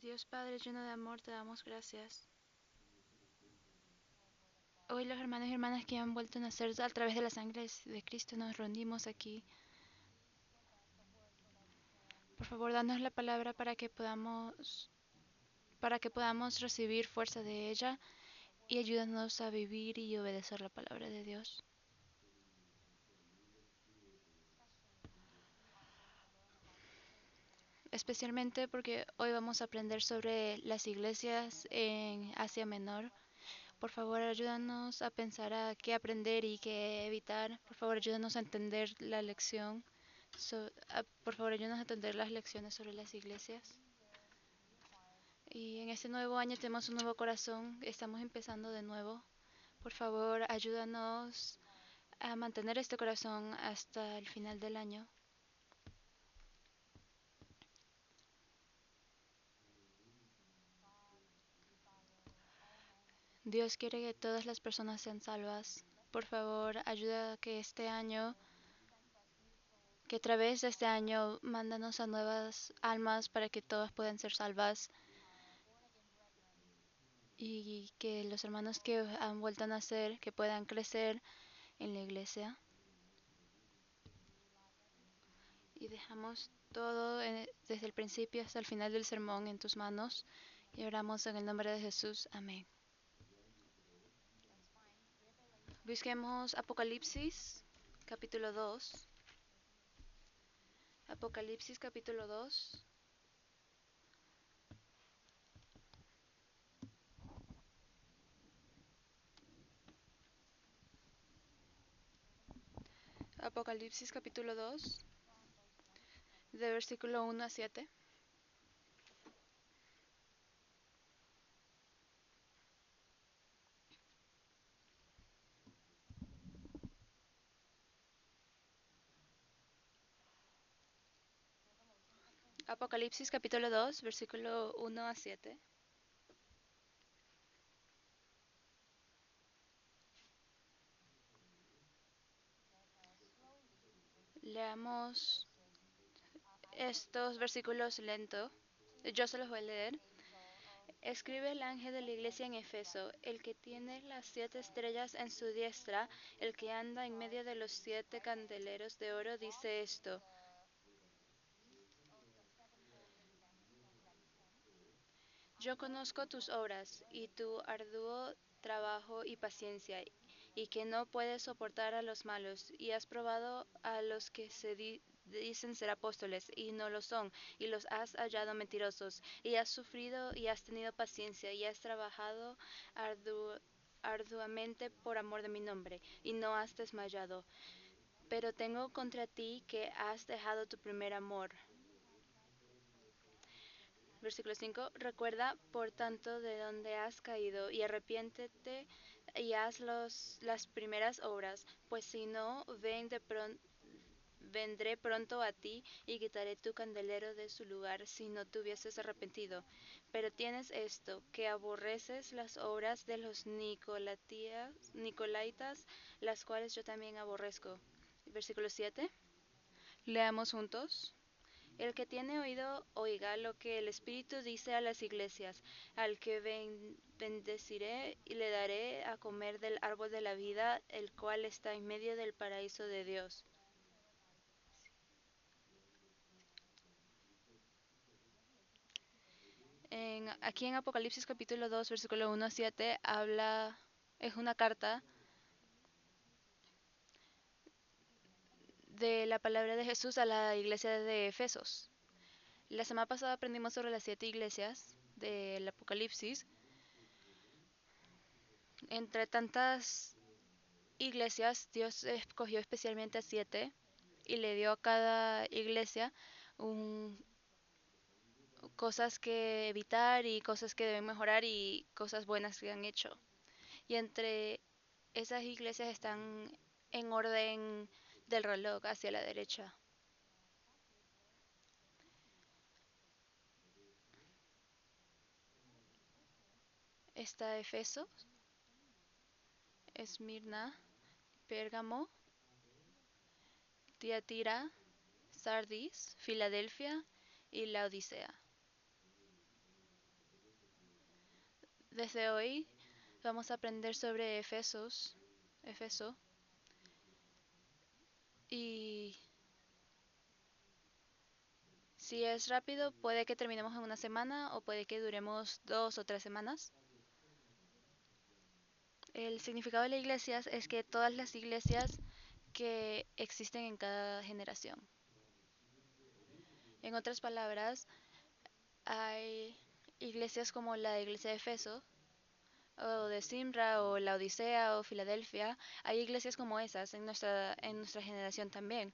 Dios Padre lleno de amor, te damos gracias. Hoy los hermanos y hermanas que han vuelto a nacer a través de la sangre de Cristo nos reunimos aquí. Por favor, danos la palabra para que podamos recibir fuerza de ella y ayúdanos a vivir y obedecer la palabra de Dios. Especialmente porque hoy vamos a aprender sobre las iglesias en Asia Menor. Por favor, ayúdanos a pensar a qué aprender y qué evitar. Por favor, ayúdanos a entender la lección. Por favor, ayúdanos a entender las lecciones sobre las iglesias. Y en este nuevo año tenemos un nuevo corazón. Estamos empezando de nuevo. Por favor, ayúdanos a mantener este corazón hasta el final del año. Dios quiere que todas las personas sean salvas. Por favor, ayuda a que este año, que a través de este año, mándanos a nuevas almas para que todas puedan ser salvas y que los hermanos que han vuelto a nacer, que puedan crecer en la iglesia. Y dejamos todo desde el principio hasta el final del sermón en tus manos y oramos en el nombre de Jesús. Amén. Busquemos Apocalipsis capítulo 2. Apocalipsis capítulo 2. Apocalipsis capítulo 2, de versículo 1 a 7. Apocalipsis capítulo 2, versículo 1 a 7. Leamos estos versículos lento. Yo se los voy a leer. Escribe el ángel de la iglesia en Efeso, el que tiene las 7 estrellas en su diestra, el que anda en medio de los 7 candeleros de oro, dice esto: Yo conozco tus obras y tu arduo trabajo y paciencia, y que no puedes soportar a los malos, y has probado a los que dicen ser apóstoles y no lo son, y los has hallado mentirosos, y has sufrido y has tenido paciencia, y has trabajado arduamente por amor de mi nombre, y no has desmayado. Pero tengo contra ti que has dejado tu primer amor. Versículo 5. Recuerda, por tanto, de dónde has caído y arrepiéntete y haz las primeras obras, pues si no, vendré pronto a ti y quitaré tu candelero de su lugar si no te hubieses arrepentido. Pero tienes esto, que aborreces las obras de los Nicolaitas, las cuales yo también aborrezco. Versículo 7. Leamos juntos. El que tiene oído, oiga lo que el Espíritu dice a las iglesias. Al que bendeciré y le daré a comer del árbol de la vida, el cual está en medio del paraíso de Dios. Aquí en Apocalipsis capítulo 2, versículo 1 a 7, es una carta de la palabra de Jesús a la iglesia de Efesos. La semana pasada aprendimos sobre las 7 iglesias del Apocalipsis. Entre tantas iglesias, Dios escogió especialmente a 7 y le dio a cada iglesia cosas que evitar y cosas que deben mejorar y cosas buenas que han hecho. Y entre esas iglesias están en orden del reloj hacia la derecha. Está Efeso, Esmirna, Pérgamo, Tiatira, Sardis, Filadelfia y Laodicea. Desde hoy vamos a aprender sobre Efeso, y si es rápido puede que terminemos en una semana o puede que duremos 2 o 3 semanas. El significado de las iglesias es que todas las iglesias que existen en cada generación. En otras palabras, hay iglesias como la iglesia de Efeso, o de Simra, o la Odisea, o Filadelfia. Hay iglesias como esas en nuestra generación también.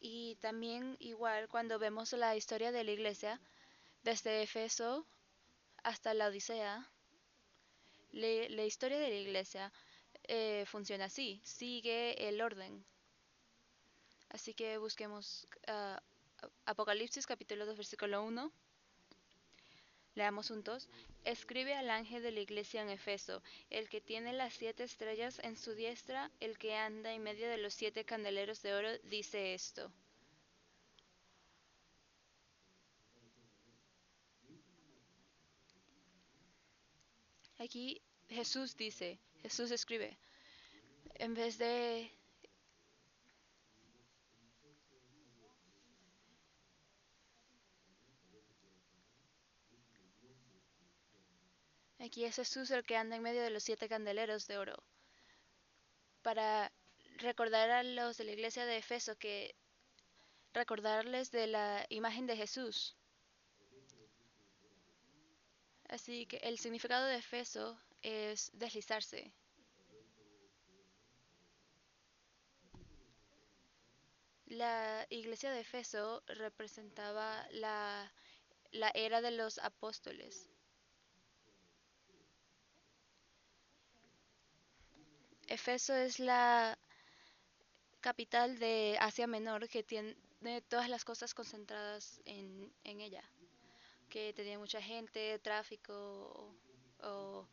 Y también igual cuando vemos la historia de la iglesia, desde Efeso hasta la Odisea, la historia de la iglesia funciona así, sigue el orden. Así que busquemos Apocalipsis capítulo 2 versículo 1. Leamos juntos. Escribe al ángel de la iglesia en Efeso, el que tiene las 7 estrellas en su diestra, el que anda en medio de los 7 candeleros de oro, dice esto. Aquí Jesús escribe, en vez de... Aquí es Jesús el que anda en medio de los 7 candeleros de oro. Para recordar a los de la iglesia de Efeso que recordarles de la imagen de Jesús. Así que el significado de Efeso es deslizarse. La iglesia de Efeso representaba la era de los apóstoles. Efeso es la capital de Asia Menor que tiene todas las cosas concentradas en ella, que tenía mucha gente, tráfico, o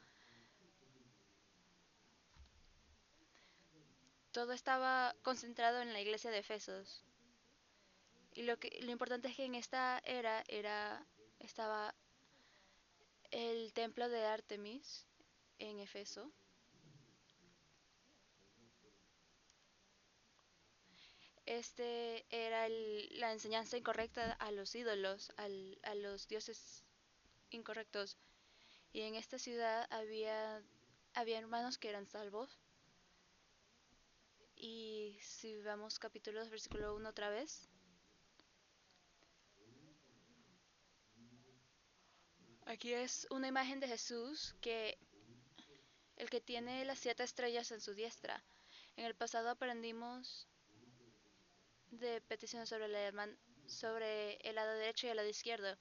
todo estaba concentrado en la iglesia de Efesos. Y lo importante es que en esta era estaba el templo de Artemis en Efeso. Este era la enseñanza incorrecta a los ídolos, a los dioses incorrectos. Y en esta ciudad había hermanos que eran salvos. Y si vamos capítulo 2, versículo 1 otra vez, aquí es una imagen de Jesús que el que tiene las 7 estrellas en su diestra. En el pasado aprendimos de peticiones sobre el lado derecho y el lado izquierdo.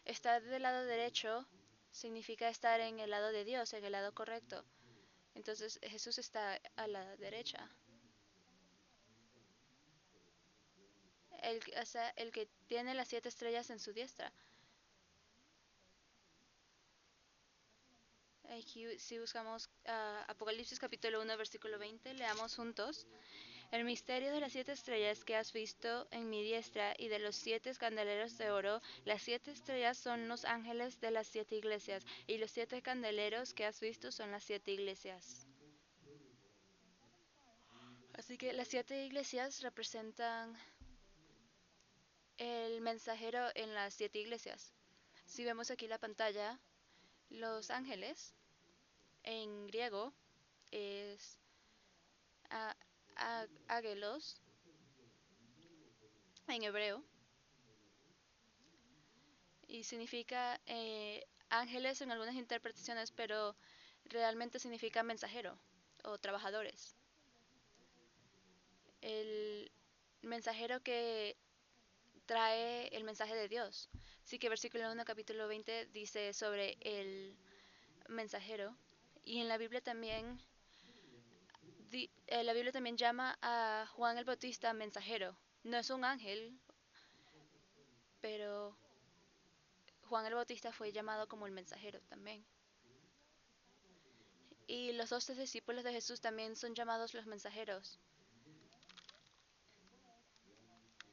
Estar del lado derecho significa estar en el lado de Dios, en el lado correcto. Entonces Jesús está a la derecha. El que tiene las 7 estrellas en su diestra. Aquí si buscamos Apocalipsis capítulo 1 versículo 20, leamos juntos. El misterio de las 7 estrellas que has visto en mi diestra y de los 7 candeleros de oro. Las 7 estrellas son los ángeles de las 7 iglesias y los 7 candeleros que has visto son las 7 iglesias. Así que las 7 iglesias representan el mensajero en las 7 iglesias. Si vemos aquí la pantalla, los ángeles en griego es ágelos en hebreo y significa ángeles en algunas interpretaciones, pero realmente significa mensajero o trabajadores. El mensajero que trae el mensaje de Dios. Así que versículo 1, capítulo 20 dice sobre el mensajero. Y en la Biblia también llama a Juan el Bautista mensajero. No es un ángel, pero Juan el Bautista fue llamado como el mensajero también. Y los 12 discípulos de Jesús también son llamados los mensajeros.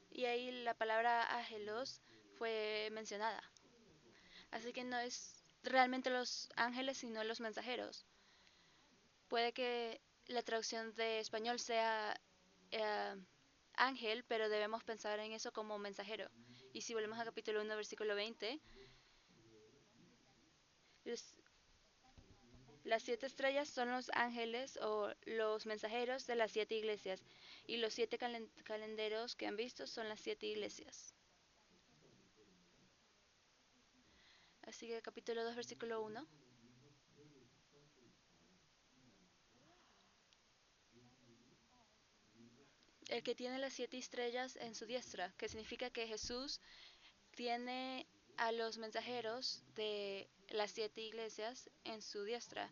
Y ahí la palabra ángelos fue mencionada. Así que no es realmente los ángeles, sino los mensajeros. Puede que la traducción de español sea eh, ángel, pero debemos pensar en eso como mensajero. Y si volvemos a capítulo 1, versículo 20, las 7 estrellas son los ángeles o los mensajeros de las 7 iglesias. Y los 7 calenderos que han visto son las 7 iglesias. Así que capítulo 2, versículo 1. El que tiene las 7 estrellas en su diestra, que significa que Jesús tiene a los mensajeros de las 7 iglesias en su diestra.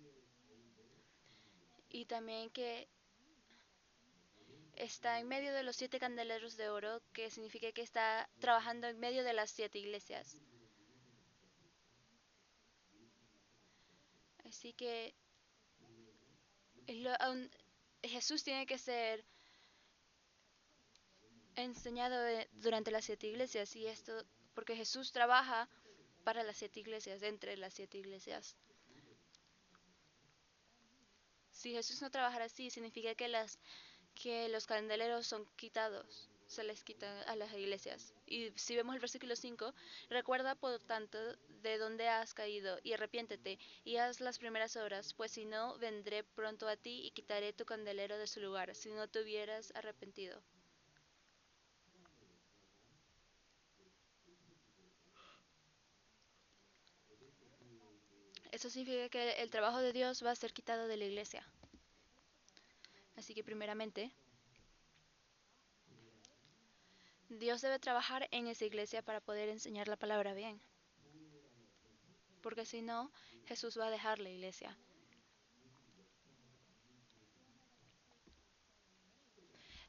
Y también que está en medio de los 7 candeleros de oro, que significa que está trabajando en medio de las 7 iglesias. Así que Jesús tiene que ser enseñado durante las 7 iglesias y esto porque Jesús trabaja para las 7 iglesias, entre las 7 iglesias. Si Jesús no trabajara así, significa que los candeleros son quitados, se les quitan a las iglesias. Y si vemos el versículo 5, recuerda por tanto de dónde has caído y arrepiéntete y haz las primeras obras, pues si no, vendré pronto a ti y quitaré tu candelero de su lugar, si no te hubieras arrepentido. Eso significa que el trabajo de Dios va a ser quitado de la iglesia. Así que primeramente, Dios debe trabajar en esa iglesia para poder enseñar la palabra bien. Porque si no, Jesús va a dejar la iglesia.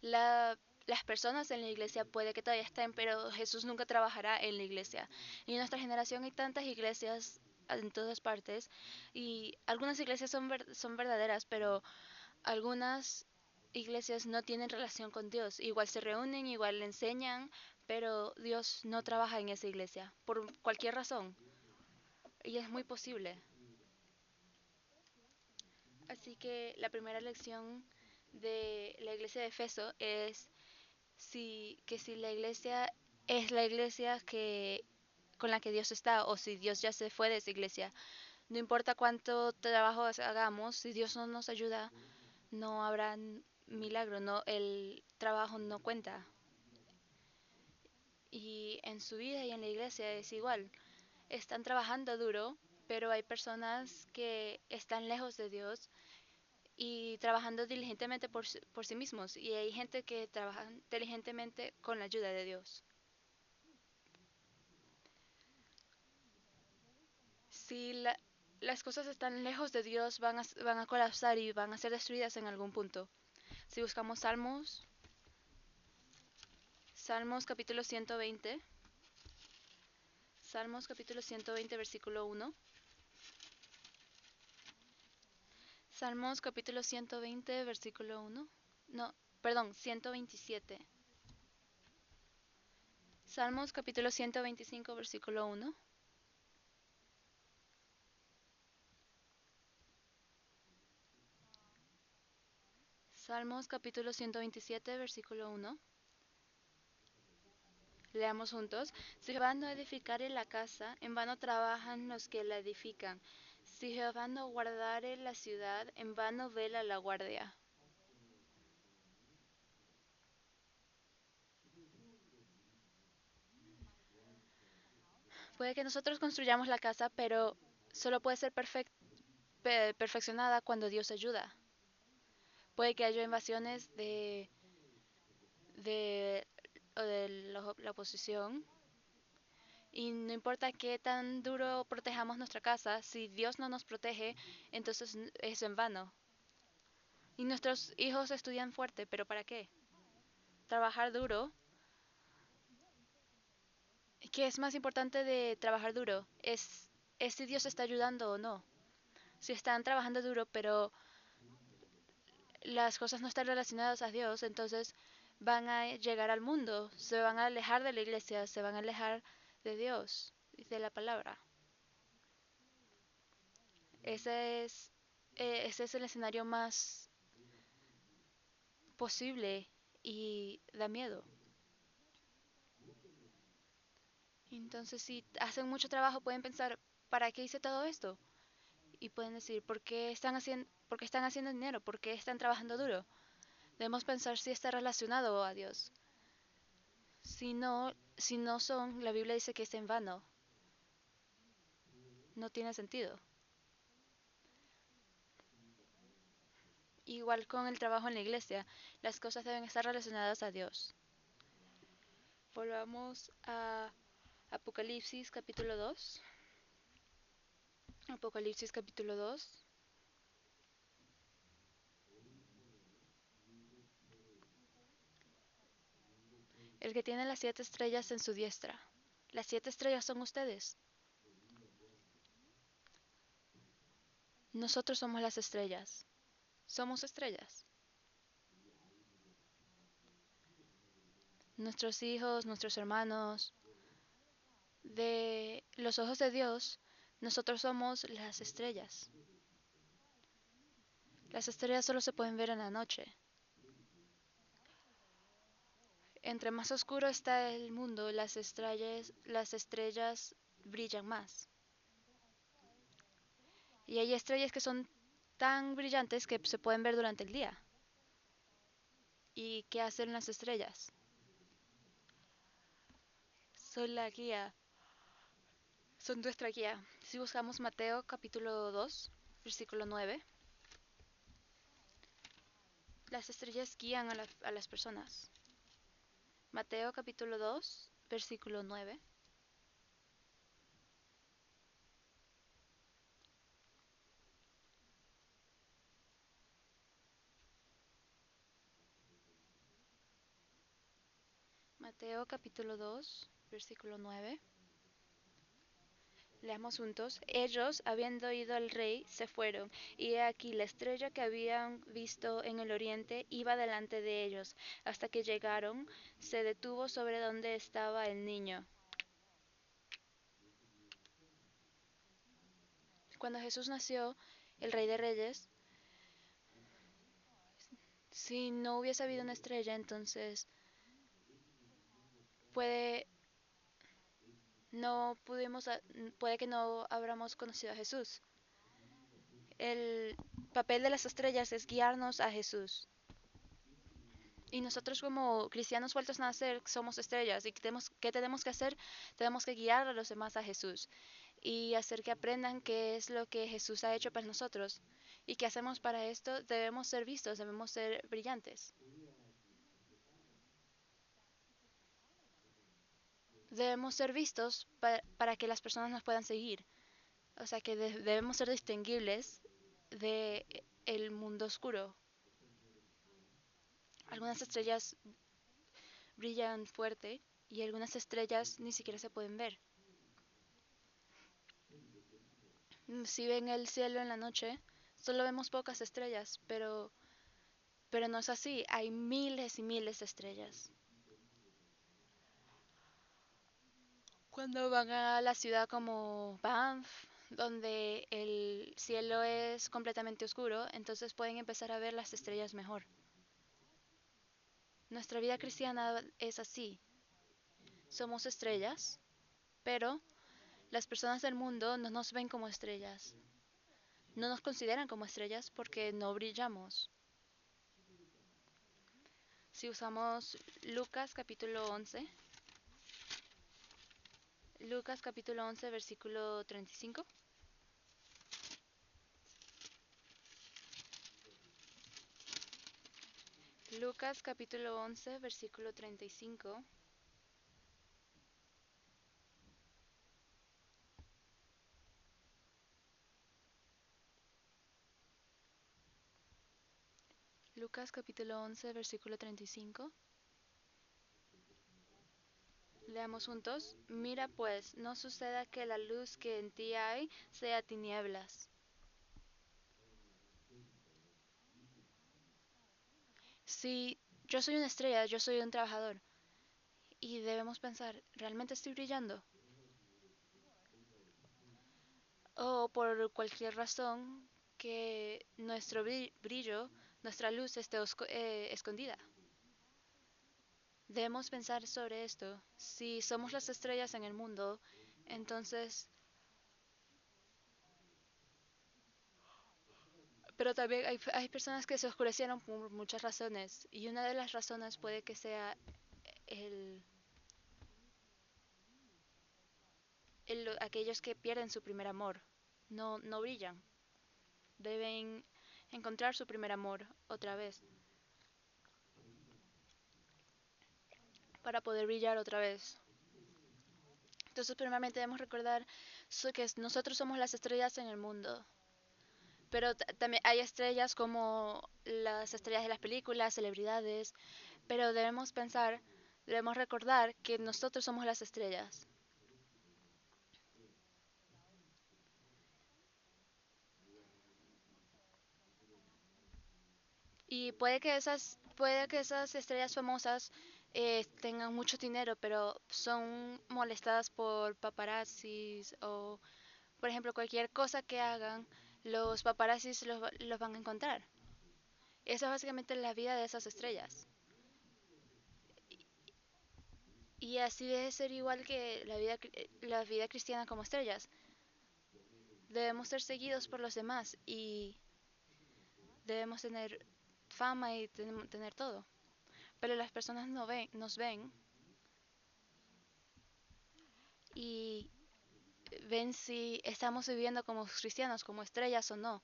La- las personas en la iglesia puede que todavía estén, pero Jesús nunca trabajará en la iglesia. Y en nuestra generación hay tantas iglesias en todas partes y algunas iglesias son verdaderas, pero algunas iglesias no tienen relación con Dios. Igual se reúnen, igual le enseñan, pero Dios no trabaja en esa iglesia por cualquier razón. Y es muy posible. Así que la primera lección de la iglesia de Efeso es si la iglesia es la iglesia con la que Dios está o si Dios ya se fue de esa iglesia. No importa cuánto trabajo hagamos, si Dios no nos ayuda, no habrá milagro, no, el trabajo no cuenta. Y en su vida y en la iglesia es igual. Están trabajando duro, pero hay personas que están lejos de Dios y trabajando diligentemente por sí mismos. Y hay gente que trabaja diligentemente con la ayuda de Dios. Si las cosas están lejos de Dios, van a colapsar y van a ser destruidas en algún punto. Si buscamos Salmos capítulo 120, Salmos capítulo 120, versículo 1. Salmos capítulo 120, versículo 1. No, perdón, 127. Salmos capítulo 125, versículo 1. Salmos capítulo 127, versículo 1. Leamos juntos. Si Jehová no edificare la casa, en vano trabajan los que la edifican. Si Jehová no guardare la ciudad, en vano vela la guardia. Puede que nosotros construyamos la casa, pero solo puede ser perfeccionada cuando Dios ayuda. Puede que haya invasiones de la oposición. Y no importa qué tan duro protejamos nuestra casa, si Dios no nos protege, entonces es en vano. Y nuestros hijos estudian fuerte, pero ¿para qué? Trabajar duro. ¿Qué es más importante de trabajar duro? Es si Dios está ayudando o no. Si están trabajando duro, pero las cosas no están relacionadas a Dios, entonces van a llegar al mundo, se van a alejar de la iglesia, se van a alejar de Dios y de la palabra. Ese ese es el escenario más posible y da miedo. Entonces, si hacen mucho trabajo, pueden pensar, ¿para qué hice todo esto? Y pueden decir, por qué están haciendo dinero? ¿Por qué están trabajando duro? Debemos pensar si está relacionado a Dios. Si no son, la Biblia dice que es en vano. No tiene sentido. Igual con el trabajo en la iglesia, las cosas deben estar relacionadas a Dios. Volvamos a Apocalipsis capítulo 2. Apocalipsis capítulo 2. El que tiene las 7 estrellas en su diestra. Las 7 estrellas son ustedes. Nosotros somos las estrellas. Somos estrellas. Nuestros hijos, nuestros hermanos. De los ojos de Dios, nosotros somos las estrellas. Las estrellas solo se pueden ver en la noche. Entre más oscuro está el mundo, las estrellas brillan más. Y hay estrellas que son tan brillantes que se pueden ver durante el día. ¿Y qué hacen las estrellas? Son la guía, son nuestra guía. Si buscamos Mateo capítulo 2, versículo 9, las estrellas guían a las personas. Mateo capítulo 2, versículo 9. Mateo capítulo 2, versículo 9. Leamos juntos. Ellos, habiendo oído al rey, se fueron, y he aquí la estrella que habían visto en el oriente iba delante de ellos, hasta que llegaron, se detuvo sobre donde estaba el niño. Cuando Jesús nació, el Rey de Reyes, si no hubiese habido una estrella, entonces puede no pudimos, puede que no habríamos conocido a Jesús. El papel de las estrellas es guiarnos a Jesús. Y nosotros como cristianos vueltos a nacer somos estrellas. ¿Y qué tenemos que hacer? Tenemos que guiar a los demás a Jesús y hacer que aprendan qué es lo que Jesús ha hecho para nosotros. ¿Y qué hacemos para esto? Debemos ser vistos, debemos ser brillantes. Debemos ser vistos para que las personas nos puedan seguir. O sea que debemos ser distinguibles de el mundo oscuro. Algunas estrellas brillan fuerte y algunas estrellas ni siquiera se pueden ver. Si ven el cielo en la noche, solo vemos pocas estrellas, pero no es así. Hay miles y miles de estrellas. Cuando van a la ciudad como Banff, donde el cielo es completamente oscuro, entonces pueden empezar a ver las estrellas mejor. Nuestra vida cristiana es así. Somos estrellas, pero las personas del mundo no nos ven como estrellas. No nos consideran como estrellas porque no brillamos. Si usamos Lucas capítulo 11, Lucas capítulo 11 versículo 35. Lucas capítulo 11 versículo 35. Lucas capítulo 11 versículo 35. Leamos juntos. Mira pues, no suceda que la luz que en ti hay sea tinieblas. Si yo soy una estrella, yo soy un trabajador. Y debemos pensar, ¿realmente estoy brillando? o por cualquier razón que nuestro brillo, nuestra luz esté escondida. Debemos pensar sobre esto. Si somos las estrellas en el mundo, entonces... Pero también hay personas que se oscurecieron por muchas razones, y una de las razones puede que sea el, aquellos que pierden su primer amor. No brillan. Deben encontrar su primer amor otra vez para poder brillar otra vez. Entonces, primeramente debemos recordar que nosotros somos las estrellas en el mundo. Pero también hay estrellas como las estrellas de las películas, celebridades. Pero debemos recordar que nosotros somos las estrellas. Y puede que esas estrellas famosas tengan mucho dinero, pero son molestadas por paparazzis o, por ejemplo, cualquier cosa que hagan, los paparazzis los van a encontrar. Esa es básicamente la vida de esas estrellas. Y así debe ser igual que la vida cristiana como estrellas. Debemos ser seguidos por los demás y debemos tener fama y tener todo. Pero las personas no ven, nos ven y ven si estamos viviendo como cristianos, como estrellas o no.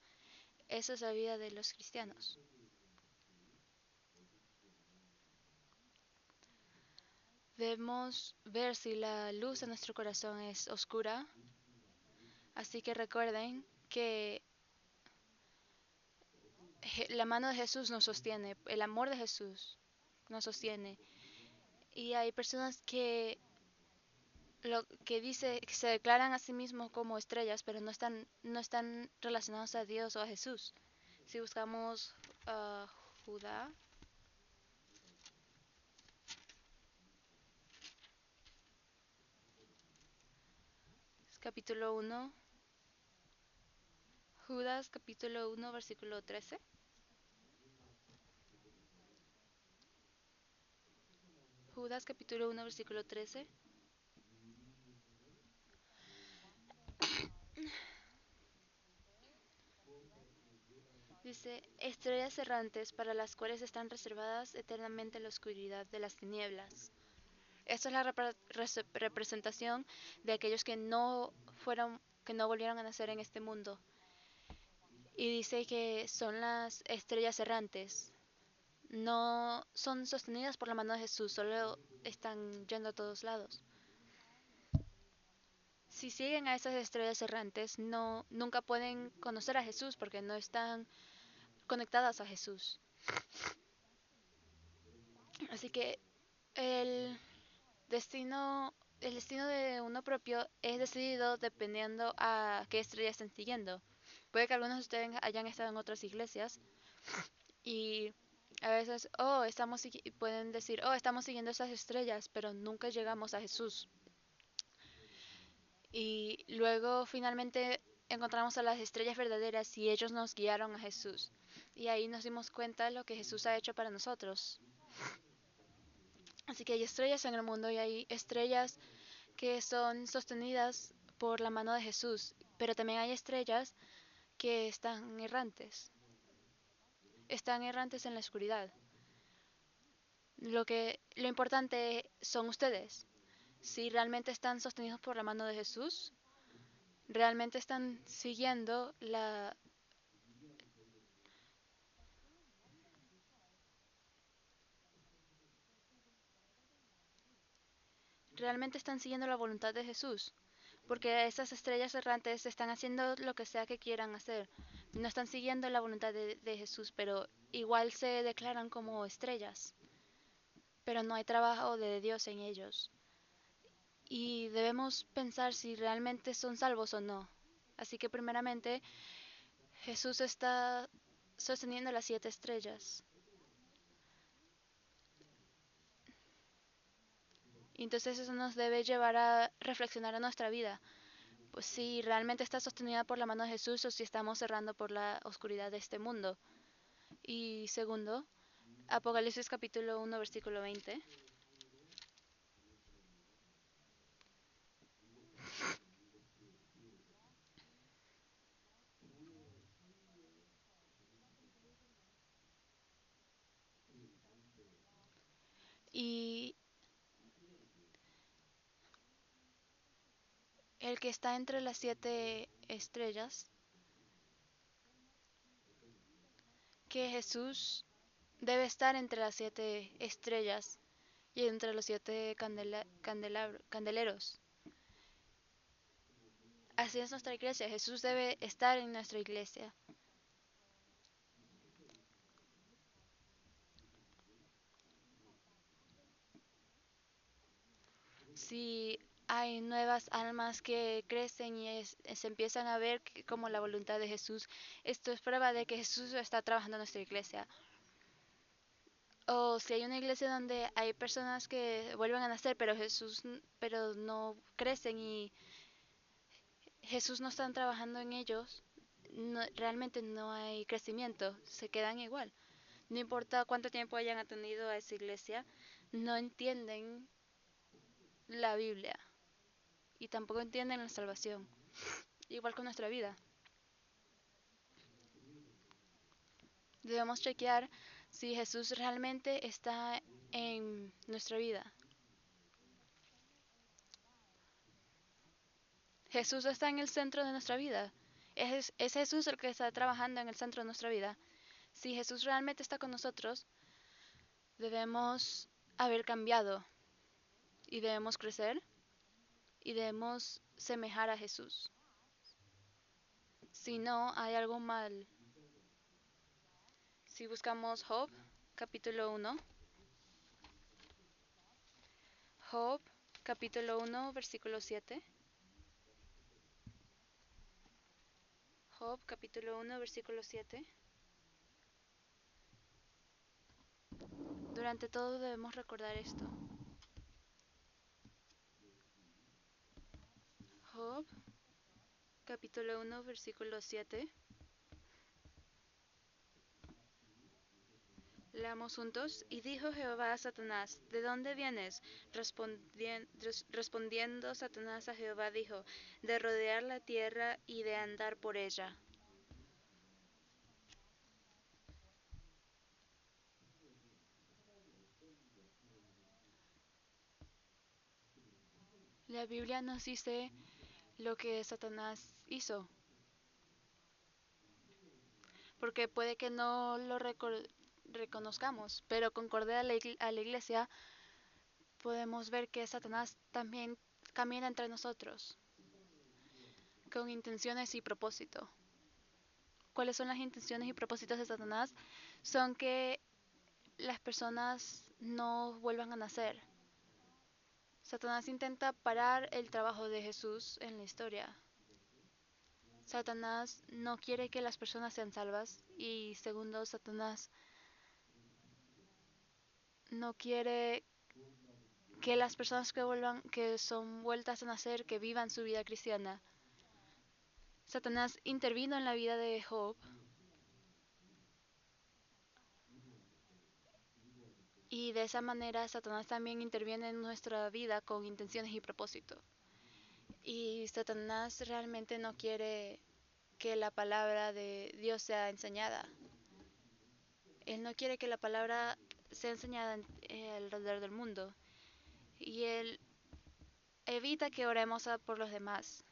Esa es la vida de los cristianos. Debemos ver si la luz de nuestro corazón es oscura. Así que recuerden que la mano de Jesús nos sostiene, el amor de Jesús nos sostiene. Y hay personas que lo que dice que se declaran a sí mismos como estrellas, pero no están relacionados a Dios o a Jesús. Si buscamos a Judá, capítulo 1, Judas capítulo 1, versículo 13. Judas capítulo 1, versículo 13. Dice, estrellas errantes para las cuales están reservadas eternamente la oscuridad de las tinieblas. Esta es la representación de aquellos que no volvieron a nacer en este mundo. Y dice que son las estrellas errantes. No son sostenidas por la mano de Jesús, solo están yendo a todos lados. Si siguen a esas estrellas errantes, nunca pueden conocer a Jesús porque no están conectadas a Jesús. Así que el el destino de uno propio es decidido dependiendo a qué estrella estén siguiendo. Puede que algunos de ustedes hayan estado en otras iglesias y a veces, pueden decir, estamos siguiendo esas estrellas, pero nunca llegamos a Jesús. Y luego finalmente encontramos a las estrellas verdaderas y ellos nos guiaron a Jesús. Y ahí nos dimos cuenta de lo que Jesús ha hecho para nosotros. Así que hay estrellas en el mundo y hay estrellas que son sostenidas por la mano de Jesús, pero también hay estrellas que están errantes en la oscuridad. Lo importante son ustedes. Si realmente están sostenidos por la mano de Jesús, realmente están siguiendo la voluntad de Jesús, porque esas estrellas errantes están haciendo lo que sea que quieran hacer. No están siguiendo la voluntad de Jesús, pero igual se declaran como estrellas, pero no hay trabajo de Dios en ellos. Y debemos pensar si realmente son salvos o no. Así que primeramente Jesús está sosteniendo las 7 estrellas. Y entonces eso nos debe llevar a reflexionar en nuestra vida. pues si realmente está sostenida por la mano de Jesús o si estamos cerrando por la oscuridad de este mundo. Y segundo, Apocalipsis capítulo 1, versículo 20. Y el que está entre las 7 estrellas, que Jesús debe estar entre las 7 estrellas y entre los 7 candeleros. Así es nuestra iglesia. Jesús debe estar en nuestra iglesia. Si hay nuevas almas que crecen y se empiezan a ver como la voluntad de Jesús, esto es prueba de que Jesús está trabajando en nuestra iglesia. O si hay una iglesia donde hay personas que vuelven a nacer, pero no crecen y Jesús no está trabajando en ellos, realmente no hay crecimiento, se quedan igual. No importa cuánto tiempo hayan atendido a esa iglesia, no entienden la Biblia y tampoco entienden la salvación. Igual con nuestra vida. Debemos chequear si Jesús realmente está en nuestra vida. Jesús está en el centro de nuestra vida. Es Jesús el que está trabajando en el centro de nuestra vida. Si Jesús realmente está con nosotros, debemos haber cambiado y debemos crecer y debemos semejar a Jesús. Si no, hay algo mal. Si buscamos Job, capítulo 1, Job, capítulo 1, versículo 7. Job, capítulo 1, versículo 7. Durante todo debemos recordar esto. Job, capítulo 1, versículo 7. Leamos juntos. Y dijo Jehová a Satanás, ¿de dónde vienes? Respondiendo Satanás a Jehová dijo, de rodear la tierra y de andar por ella. La Biblia nos dice lo que Satanás hizo, porque puede que no lo reconozcamos, pero concorde a la iglesia podemos ver que Satanás también camina entre nosotros con intenciones y propósito. ¿Cuáles son las intenciones y propósitos de Satanás? Son que las personas no vuelvan a nacer. Satanás intenta parar el trabajo de Jesús en la historia. Satanás no quiere que las personas sean salvas y segundo, Satanás no quiere que las personas que son vueltas a nacer, que vivan su vida cristiana. Satanás intervino en la vida de Job y de esa manera Satanás también interviene en nuestra vida con intenciones y propósito. Y Satanás realmente no quiere que la palabra de Dios sea enseñada. Él no quiere que la palabra sea enseñada alrededor del mundo. Y él evita que oremos por los demás.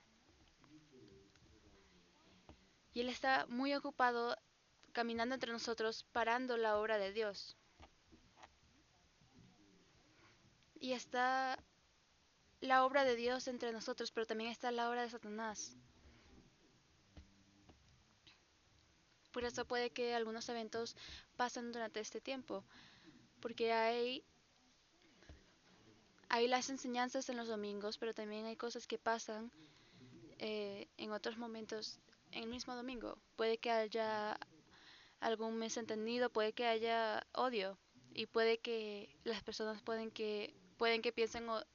Y él está muy ocupado caminando entre nosotros, parando la obra de Dios. Y está la obra de Dios entre nosotros, pero también está la obra de Satanás. Por eso puede que algunos eventos pasen durante este tiempo, porque hay las enseñanzas en los domingos, pero también hay cosas que pasan en otros momentos en el mismo domingo. Puede que haya algún malentendido, puede que haya odio y puede que las personas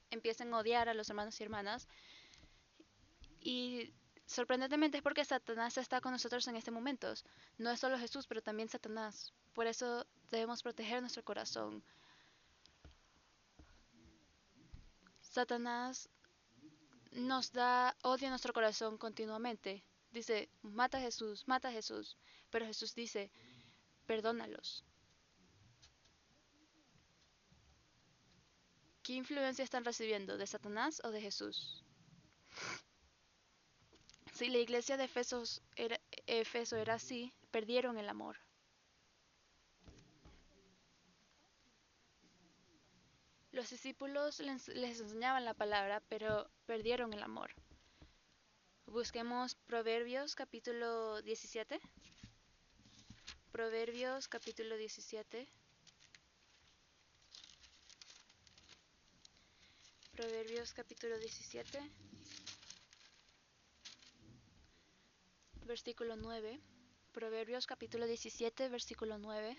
empiecen a odiar a los hermanos y hermanas Y sorprendentemente es porque Satanás está con nosotros en este momento. No es solo Jesús, pero también Satanás. Por eso debemos proteger nuestro corazón. Satanás nos da odio a nuestro corazón continuamente. Dice, mata a Jesús. Pero Jesús dice, perdónalos. ¿Qué influencia están recibiendo? ¿De Satanás o de Jesús? Si la iglesia de Éfeso era así, perdieron el amor. Los discípulos les enseñaban la palabra, pero perdieron el amor. Busquemos Proverbios capítulo 17. Proverbios capítulo 17. Proverbios capítulo 17, versículo 9. Proverbios capítulo 17, versículo 9.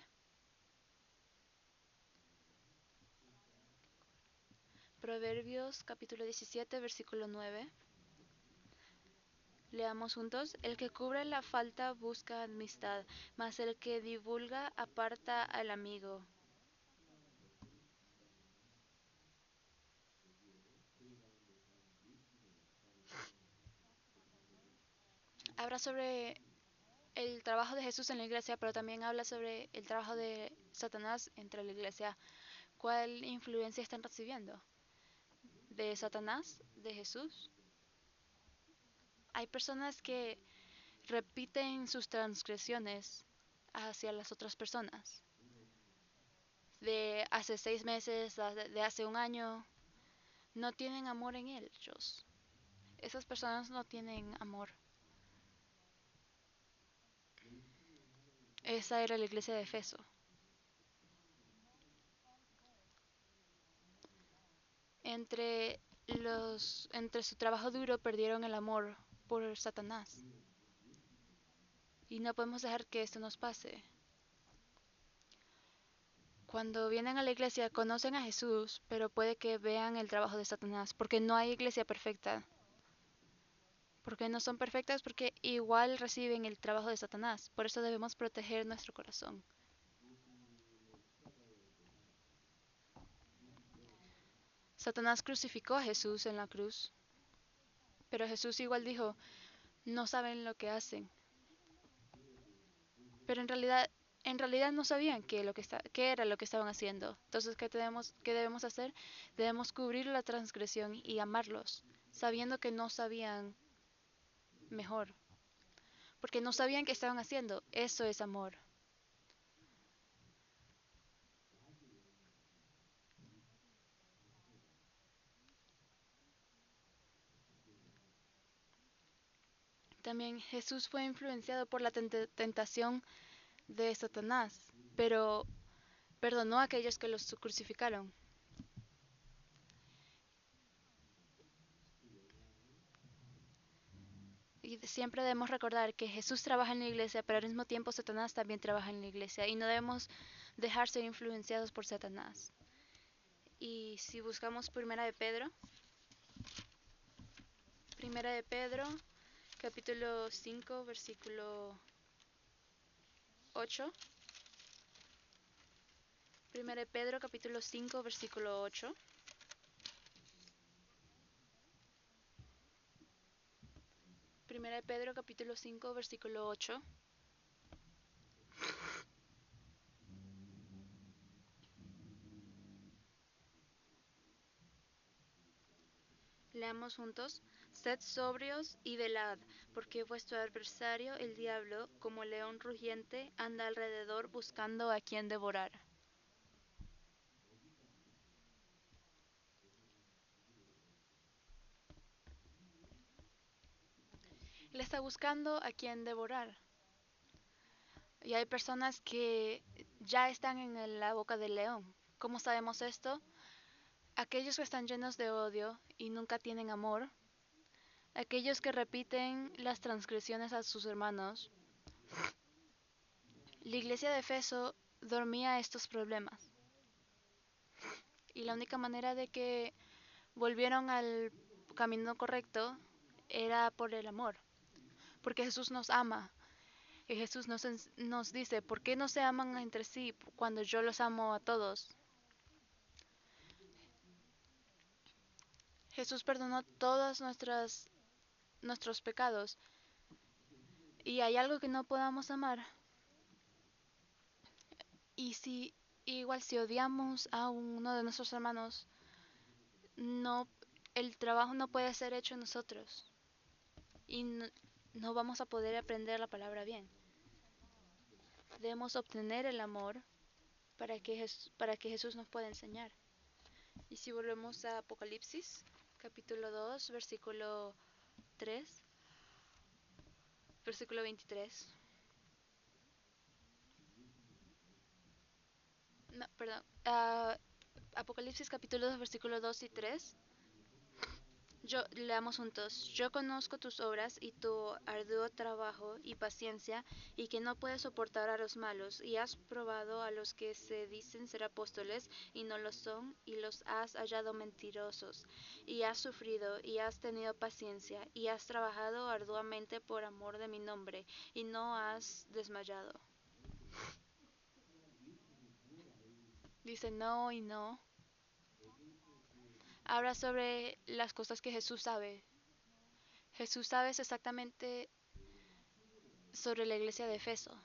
Proverbios capítulo 17, versículo 9. Leamos juntos. El que cubre la falta busca amistad, mas el que divulga aparta al amigo. Habla sobre el trabajo de Jesús en la iglesia, pero también habla sobre el trabajo de Satanás entre la iglesia. ¿Cuál influencia están recibiendo? ¿De Satanás? ¿De Jesús? Hay personas que repiten sus transgresiones hacia las otras personas. De hace 6 meses, de hace un año, no tienen amor en ellos. Esas personas no tienen amor. Esa era la iglesia de Efeso. Entre entre su trabajo duro perdieron el amor por Satanás. Y no podemos dejar que esto nos pase. Cuando vienen a la iglesia conocen a Jesús, pero puede que vean el trabajo de Satanás, porque no hay iglesia perfecta. Porque no son perfectas, porque igual reciben el trabajo de Satanás. Por eso debemos proteger nuestro corazón. Satanás crucificó a Jesús en la cruz, pero Jesús igual dijo, no saben lo que hacen. Pero en realidad no sabían qué era lo que estaban haciendo. Entonces, qué debemos hacer? Debemos cubrir la transgresión y amarlos, sabiendo que no sabían mejor. Porque no sabían qué estaban haciendo. Eso es amor. También Jesús fue influenciado por la tentación de Satanás, pero perdonó a aquellos que los crucificaron. Y siempre debemos recordar que Jesús trabaja en la iglesia, pero al mismo tiempo Satanás también trabaja en la iglesia y no debemos dejar ser influenciados por Satanás. Y si buscamos Primera de Pedro, capítulo 5, versículo 8. Primera de Pedro, capítulo 5, versículo 8. Primera de Pedro, capítulo 5, versículo 8. Leamos juntos. Sed sobrios y velad, porque vuestro adversario, el diablo, como león rugiente, anda alrededor buscando a quien devorar. Él está buscando a quien devorar. Y hay personas que ya están en la boca del león. ¿Cómo sabemos esto? Aquellos que están llenos de odio y nunca tienen amor. Aquellos que repiten las transgresiones a sus hermanos. La iglesia de Efeso dormía estos problemas. Y la única manera de que volvieron al camino correcto era por el amor, porque Jesús nos ama. Y Jesús nos dice, ¿por qué no se aman entre sí cuando yo los amo a todos? Jesús perdonó todos nuestros pecados. Y hay algo que no podamos amar. Y si igual si odiamos a uno de nuestros hermanos, no, el trabajo no puede ser hecho en nosotros. Y no vamos a poder aprender la palabra bien. Debemos obtener el amor para que Jesús nos pueda enseñar. Y si volvemos a Apocalipsis, capítulo 2, versículo 3, versículo 23. No, perdón. Apocalipsis capítulo 2, versículo 2 y 3. Leamos juntos. Yo conozco tus obras y tu arduo trabajo y paciencia, y que no puedes soportar a los malos, y has probado a los que se dicen ser apóstoles y no lo son, y los has hallado mentirosos, y has sufrido y has tenido paciencia, y has trabajado arduamente por amor de mi nombre, y no has desmayado. Dice no y no. Habla sobre las cosas que Jesús sabe. Jesús sabe exactamente sobre la iglesia de Efeso.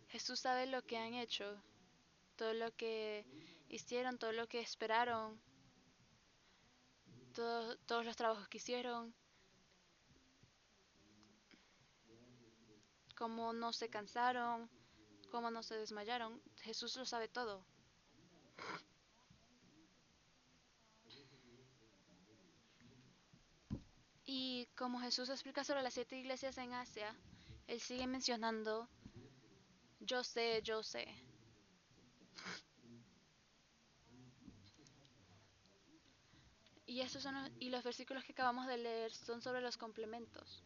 Jesús sabe lo que han hecho, todo lo que hicieron, todo lo que esperaron, todos los trabajos que hicieron, cómo no se cansaron, cómo no se desmayaron. Jesús lo sabe todo. Y como Jesús explica sobre las 7 iglesias en Asia, él sigue mencionando, yo sé, yo sé. Y los versículos que acabamos de leer son sobre los complementos.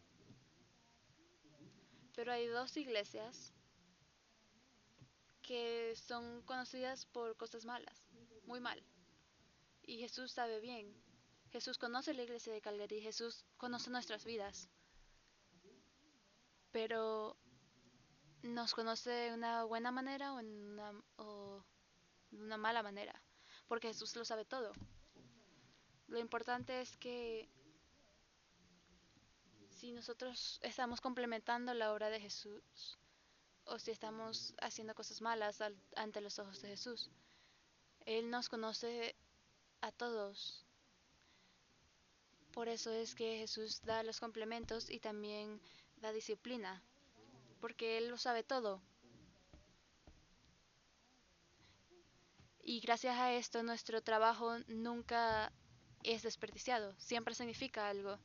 Pero hay 2 iglesias que son conocidas por cosas malas, muy mal. Y Jesús sabe bien. Jesús conoce la iglesia de Calgary, Jesús conoce nuestras vidas, pero nos conoce de una buena manera o de una mala manera, porque Jesús lo sabe todo. Lo importante es que si nosotros estamos complementando la obra de Jesús o si estamos haciendo cosas malas ante los ojos de Jesús, Él nos conoce a todos. Por eso es que Jesús da los complementos y también da disciplina, porque Él lo sabe todo. Y gracias a esto nuestro trabajo nunca es desperdiciado, siempre significa algo.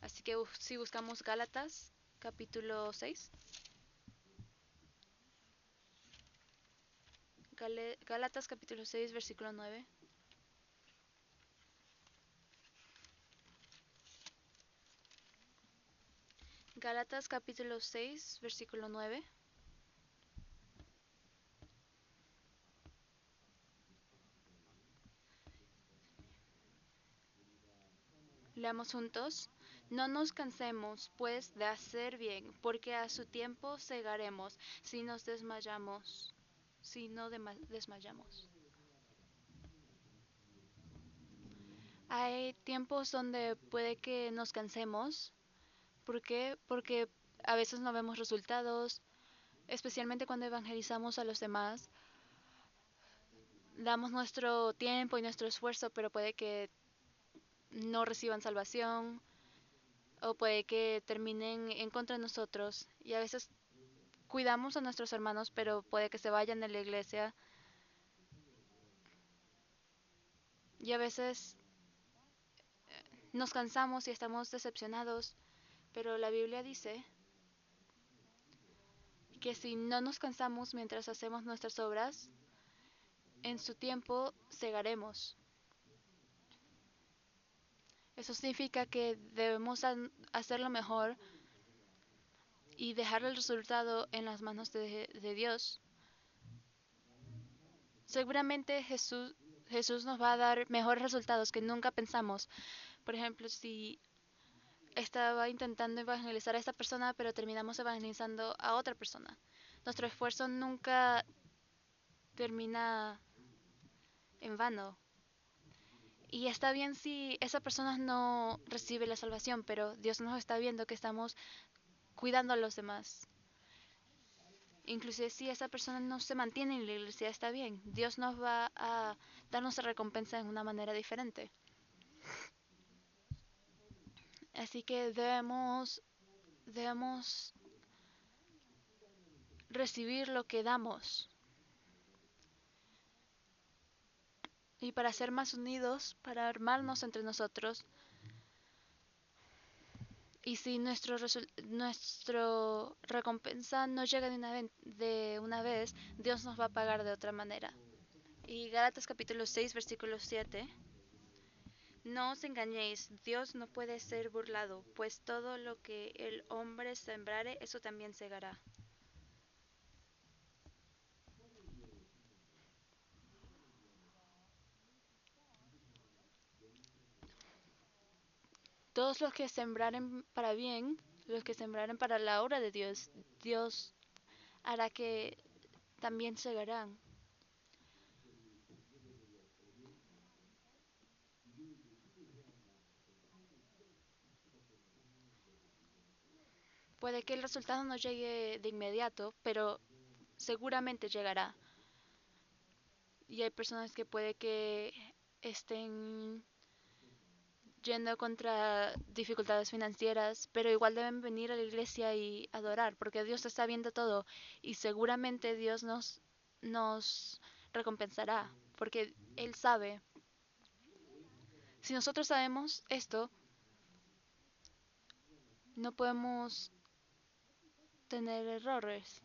Así que si buscamos Gálatas capítulo 6, Gálatas capítulo 6 versículo 9. Gálatas capítulo 6 versículo 9. Leamos juntos. No nos cansemos, pues, de hacer bien, porque a su tiempo segaremos si nos desmayamos, si no desmayamos. Hay tiempos donde puede que nos cansemos. ¿Por qué? Porque a veces no vemos resultados, especialmente cuando evangelizamos a los demás. Damos nuestro tiempo y nuestro esfuerzo, pero puede que no reciban salvación o puede que terminen en contra de nosotros. Y a veces cuidamos a nuestros hermanos, pero puede que se vayan de la iglesia. Y a veces nos cansamos y estamos decepcionados, pero la Biblia dice que si no nos cansamos mientras hacemos nuestras obras, en su tiempo segaremos. Eso significa que debemos hacerlo mejor y dejar el resultado en las manos de Dios. Seguramente Jesús nos va a dar mejores resultados que nunca pensamos, Por ejemplo, si estaba intentando evangelizar a esta persona, pero terminamos evangelizando a otra persona. Nuestro esfuerzo nunca termina en vano. Y está bien si esa persona no recibe la salvación, pero Dios nos está viendo que estamos cuidando a los demás. Inclusive si esa persona no se mantiene en la iglesia, está bien. Dios nos va a darnos recompensa en una manera diferente. Así que debemos recibir lo que damos. Y para ser más unidos, para armarnos entre nosotros, y si nuestro recompensa no llega de una vez, Dios nos va a pagar de otra manera. Y Gálatas capítulo 6, versículo 7. No os engañéis, Dios no puede ser burlado, pues todo lo que el hombre sembrare, eso también segará. Todos los que sembraren para bien, los que sembraren para la obra de Dios, Dios hará que también segarán. Puede que el resultado no llegue de inmediato, pero seguramente llegará. Y hay personas que puede que estén yendo contra dificultades financieras, pero igual deben venir a la iglesia y adorar, porque Dios está viendo todo y seguramente Dios nos recompensará, porque Él sabe. Si nosotros sabemos esto, no podemos tener errores.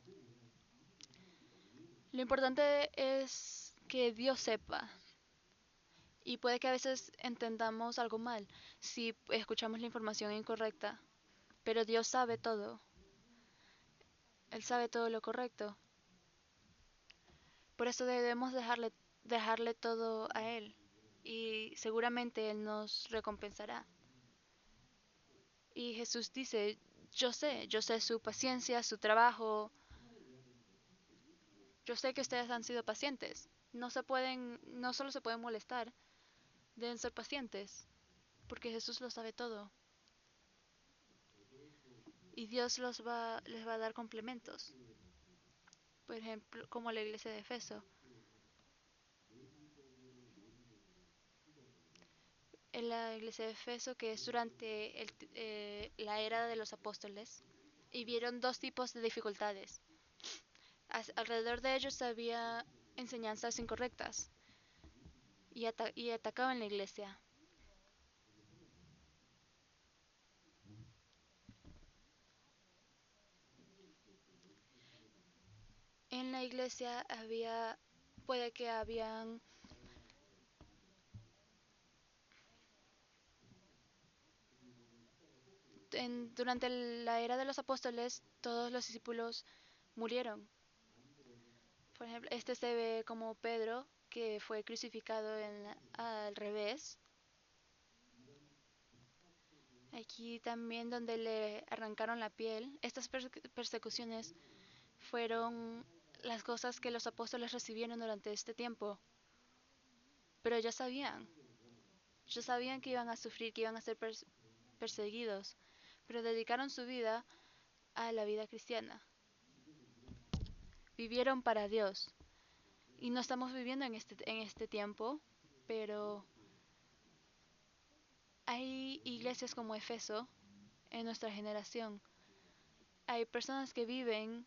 Lo importante es que Dios sepa. Y puede que a veces entendamos algo mal si escuchamos la información incorrecta, pero Dios sabe todo. Él sabe todo lo correcto. Por eso debemos dejarle todo a Él y seguramente Él nos recompensará. Y Jesús dice, yo sé su paciencia, su trabajo, yo sé que ustedes han sido pacientes. No solo se pueden molestar, deben ser pacientes, porque Jesús lo sabe todo. Y Dios les va a dar complementos. Por ejemplo, como la iglesia de Efeso. En la iglesia de Efeso, que es durante la era de los apóstoles, y vieron dos tipos de dificultades. Alrededor de ellos había enseñanzas incorrectas y atacaban la iglesia. En la iglesia puede que habían, durante la era de los apóstoles, todos los discípulos murieron. Por ejemplo, este se ve como Pedro, que fue crucificado al revés. Aquí también donde le arrancaron la piel. Estas persecuciones fueron las cosas que los apóstoles recibieron durante este tiempo. Pero ya sabían que iban a sufrir, que iban a ser perseguidos, pero dedicaron su vida a la vida cristiana. Vivieron para Dios. Y no estamos viviendo en este tiempo, pero hay iglesias como Efeso en nuestra generación. Hay personas que viven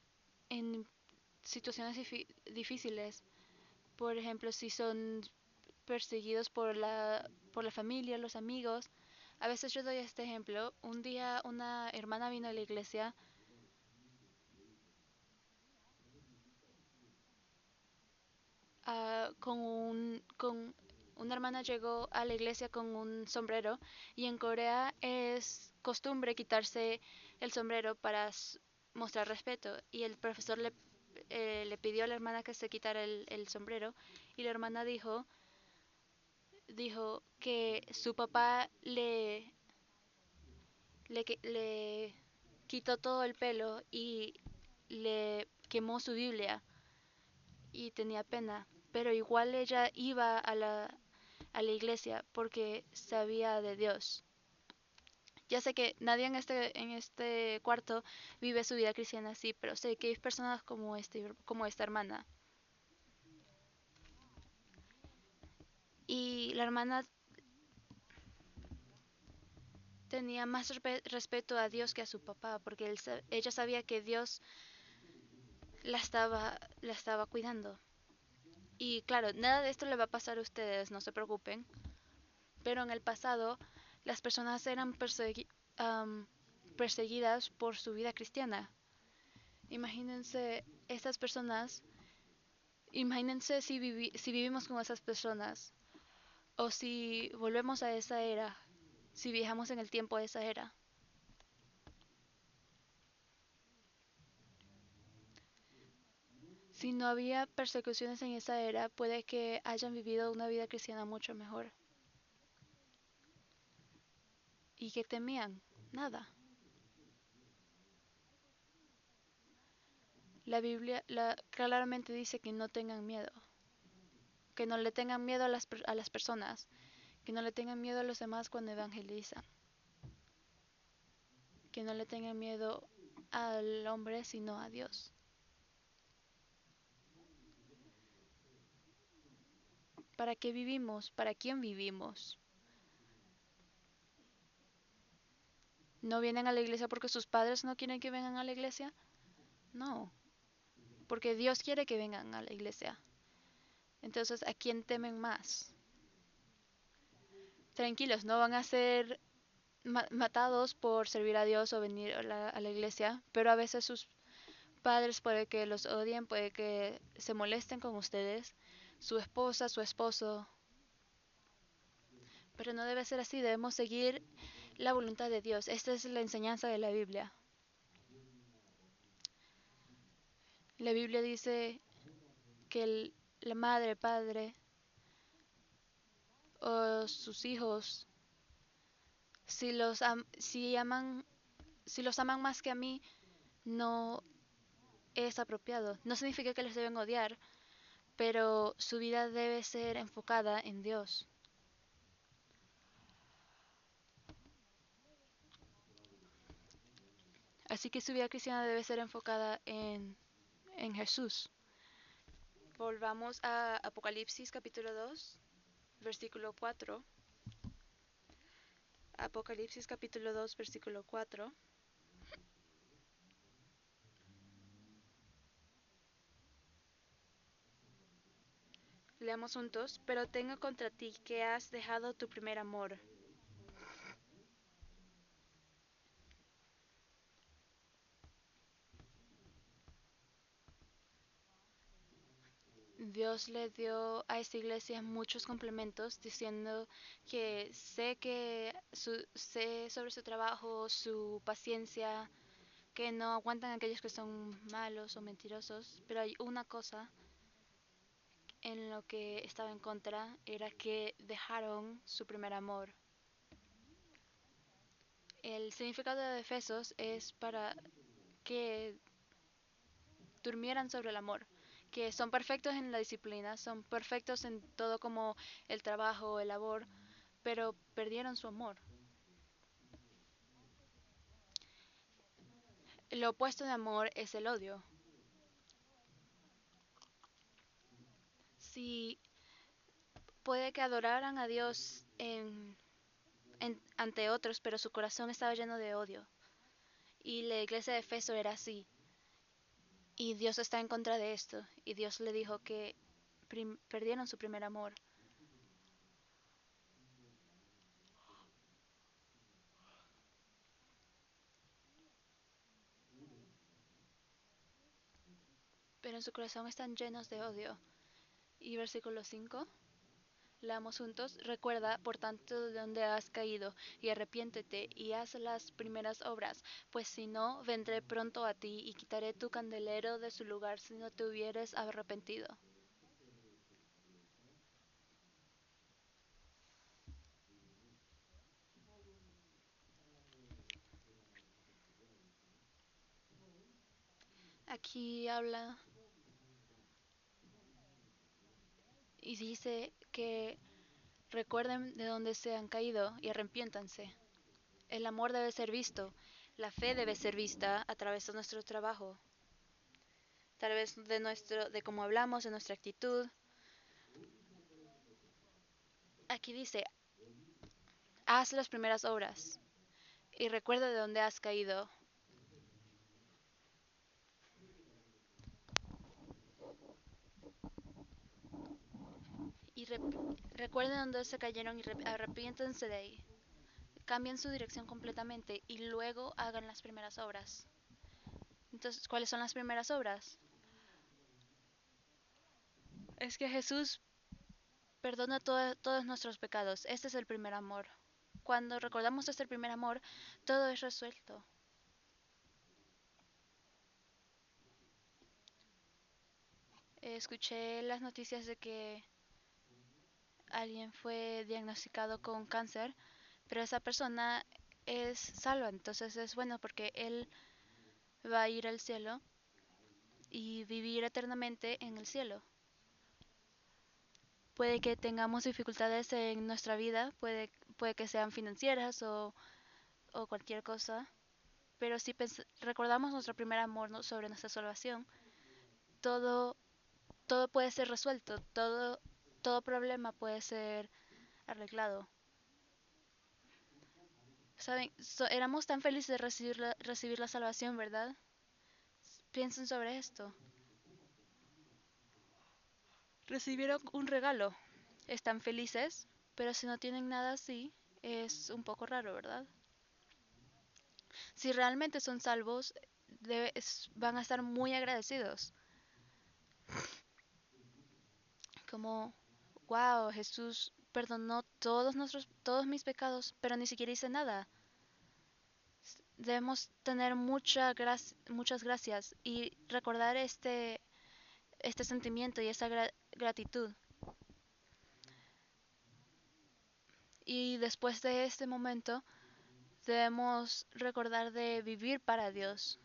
en situaciones difíciles. Por ejemplo, si son perseguidos por la familia, los amigos. A veces yo doy este ejemplo. Un día una hermana vino a la iglesia con una hermana llegó a la iglesia con un sombrero y en Corea es costumbre quitarse el sombrero para mostrar respeto y el profesor le pidió a la hermana que se quitara el sombrero y la hermana dijo que su papá le quitó todo el pelo y le quemó su Biblia y tenía pena, pero igual ella iba a la iglesia porque sabía de Dios. Ya sé que nadie en este cuarto vive su vida cristiana así, pero sé que hay personas como esta hermana. Y la hermana tenía más respeto a Dios que a su papá, porque ella sabía que Dios la estaba cuidando. Y claro, nada de esto le va a pasar a ustedes, no se preocupen. Pero en el pasado, las personas eran perseguidas por su vida cristiana. Imagínense estas personas, imagínense si vivimos con esas personas, o si volvemos a esa era, si viajamos en el tiempo a esa era. Si no había persecuciones en esa era, puede que hayan vivido una vida cristiana mucho mejor. ¿Y qué temían? Nada. La Biblia claramente dice que no tengan miedo, que no le tengan miedo a las personas, que no le tengan miedo a los demás cuando evangelizan, que no le tengan miedo al hombre sino a Dios. ¿Para qué vivimos? ¿Para quién vivimos? ¿No vienen a la iglesia porque sus padres no quieren que vengan a la iglesia? No, porque Dios quiere que vengan a la iglesia. Entonces, ¿a quién temen más? Tranquilos, no van a ser matados por servir a Dios o venir a la iglesia, pero a veces sus padres puede que los odien, puede que se molesten con ustedes, su esposa, su esposo, pero no debe ser así, debemos seguir la voluntad de Dios. Esta es la enseñanza de la Biblia. La Biblia dice que la madre, padre o sus hijos, si los aman más que a mí, no es apropiado. No significa que les deben odiar, pero su vida debe ser enfocada en Dios. Así que su vida cristiana debe ser enfocada en Jesús. Volvamos a Apocalipsis capítulo 2, versículo 4. Apocalipsis capítulo 2, versículo 4. Leamos juntos. Pero tengo contra ti que has dejado tu primer amor. Dios le dio a esta iglesia muchos complementos diciendo que sé sobre su trabajo, su paciencia, que no aguantan a aquellos que son malos o mentirosos, pero hay una cosa en lo que estaba en contra, era que dejaron su primer amor. El significado de Efesos es para que durmieran sobre el amor, que son perfectos en la disciplina, son perfectos en todo como el trabajo, el labor, pero perdieron su amor. Lo opuesto de amor es el odio. Si puede que adoraran a Dios ante otros, pero su corazón estaba lleno de odio. Y la iglesia de Efeso era así. Y Dios está en contra de esto. Y Dios le dijo que perdieron su primer amor. Pero en su corazón están llenos de odio. Y versículo 5. Leamos juntos. Recuerda, por tanto, de dónde has caído, y arrepiéntete, y haz las primeras obras, pues si no, vendré pronto a ti, y quitaré tu candelero de su lugar si no te hubieres arrepentido. Aquí habla y dice que recuerden de dónde se han caído y arrepiéntanse. El amor debe ser visto, la fe debe ser vista a través de nuestro trabajo, tal vez de cómo hablamos, de nuestra actitud. Aquí dice, haz las primeras obras y recuerda de dónde has caído y recuerden dónde se cayeron y arrepiéntanse de ahí. Cambien su dirección completamente y luego hagan las primeras obras. Entonces, ¿cuáles son las primeras obras? Es que Jesús perdona todos nuestros pecados. Este es el primer amor. Cuando recordamos este primer amor, todo es resuelto. Escuché las noticias de que alguien fue diagnosticado con cáncer, pero esa persona es salva, entonces es bueno porque él va a ir al cielo y vivir eternamente en el cielo. Puede que tengamos dificultades en nuestra vida, puede que sean financieras o cualquier cosa, pero si recordamos nuestro primer amor, ¿no?, sobre nuestra salvación, todo, todo puede ser resuelto, todo problema puede ser arreglado. Saben, éramos tan felices de recibir la salvación, ¿verdad? Piensen sobre esto. Recibieron un regalo. Están felices, pero si no tienen nada así, es un poco raro, ¿verdad? Si realmente son salvos, van a estar muy agradecidos. Como, wow, Jesús perdonó todos mis pecados, pero ni siquiera hice nada. Debemos tener muchas gracias y recordar este sentimiento y esa gratitud. Y después de este momento, debemos recordar de vivir para Dios.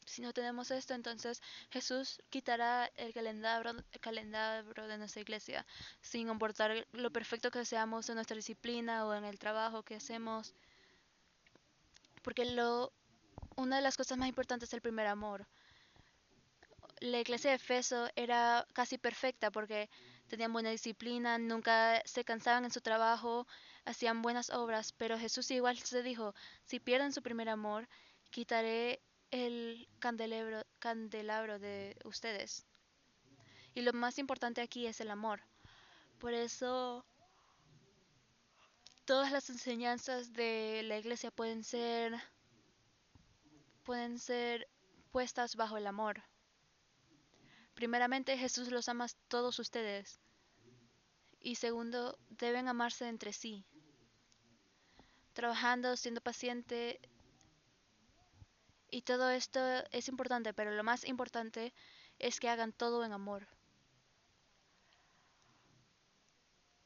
Si no tenemos esto, entonces Jesús quitará el calendario de nuestra iglesia, sin importar lo perfecto que seamos en nuestra disciplina o en el trabajo que hacemos, porque una de las cosas más importantes es el primer amor. La iglesia de Efeso era casi perfecta porque tenían buena disciplina, nunca se cansaban en su trabajo, hacían buenas obras, pero Jesús igual se dijo, si pierden su primer amor, quitaré el candelabro de ustedes. Y lo más importante aquí es el amor. Por eso todas las enseñanzas de la iglesia pueden ser puestas bajo el amor. Primeramente, Jesús los ama a todos ustedes. Y segundo, deben amarse entre sí. Trabajando, siendo paciente. Y todo esto es importante, pero lo más importante es que hagan todo en amor.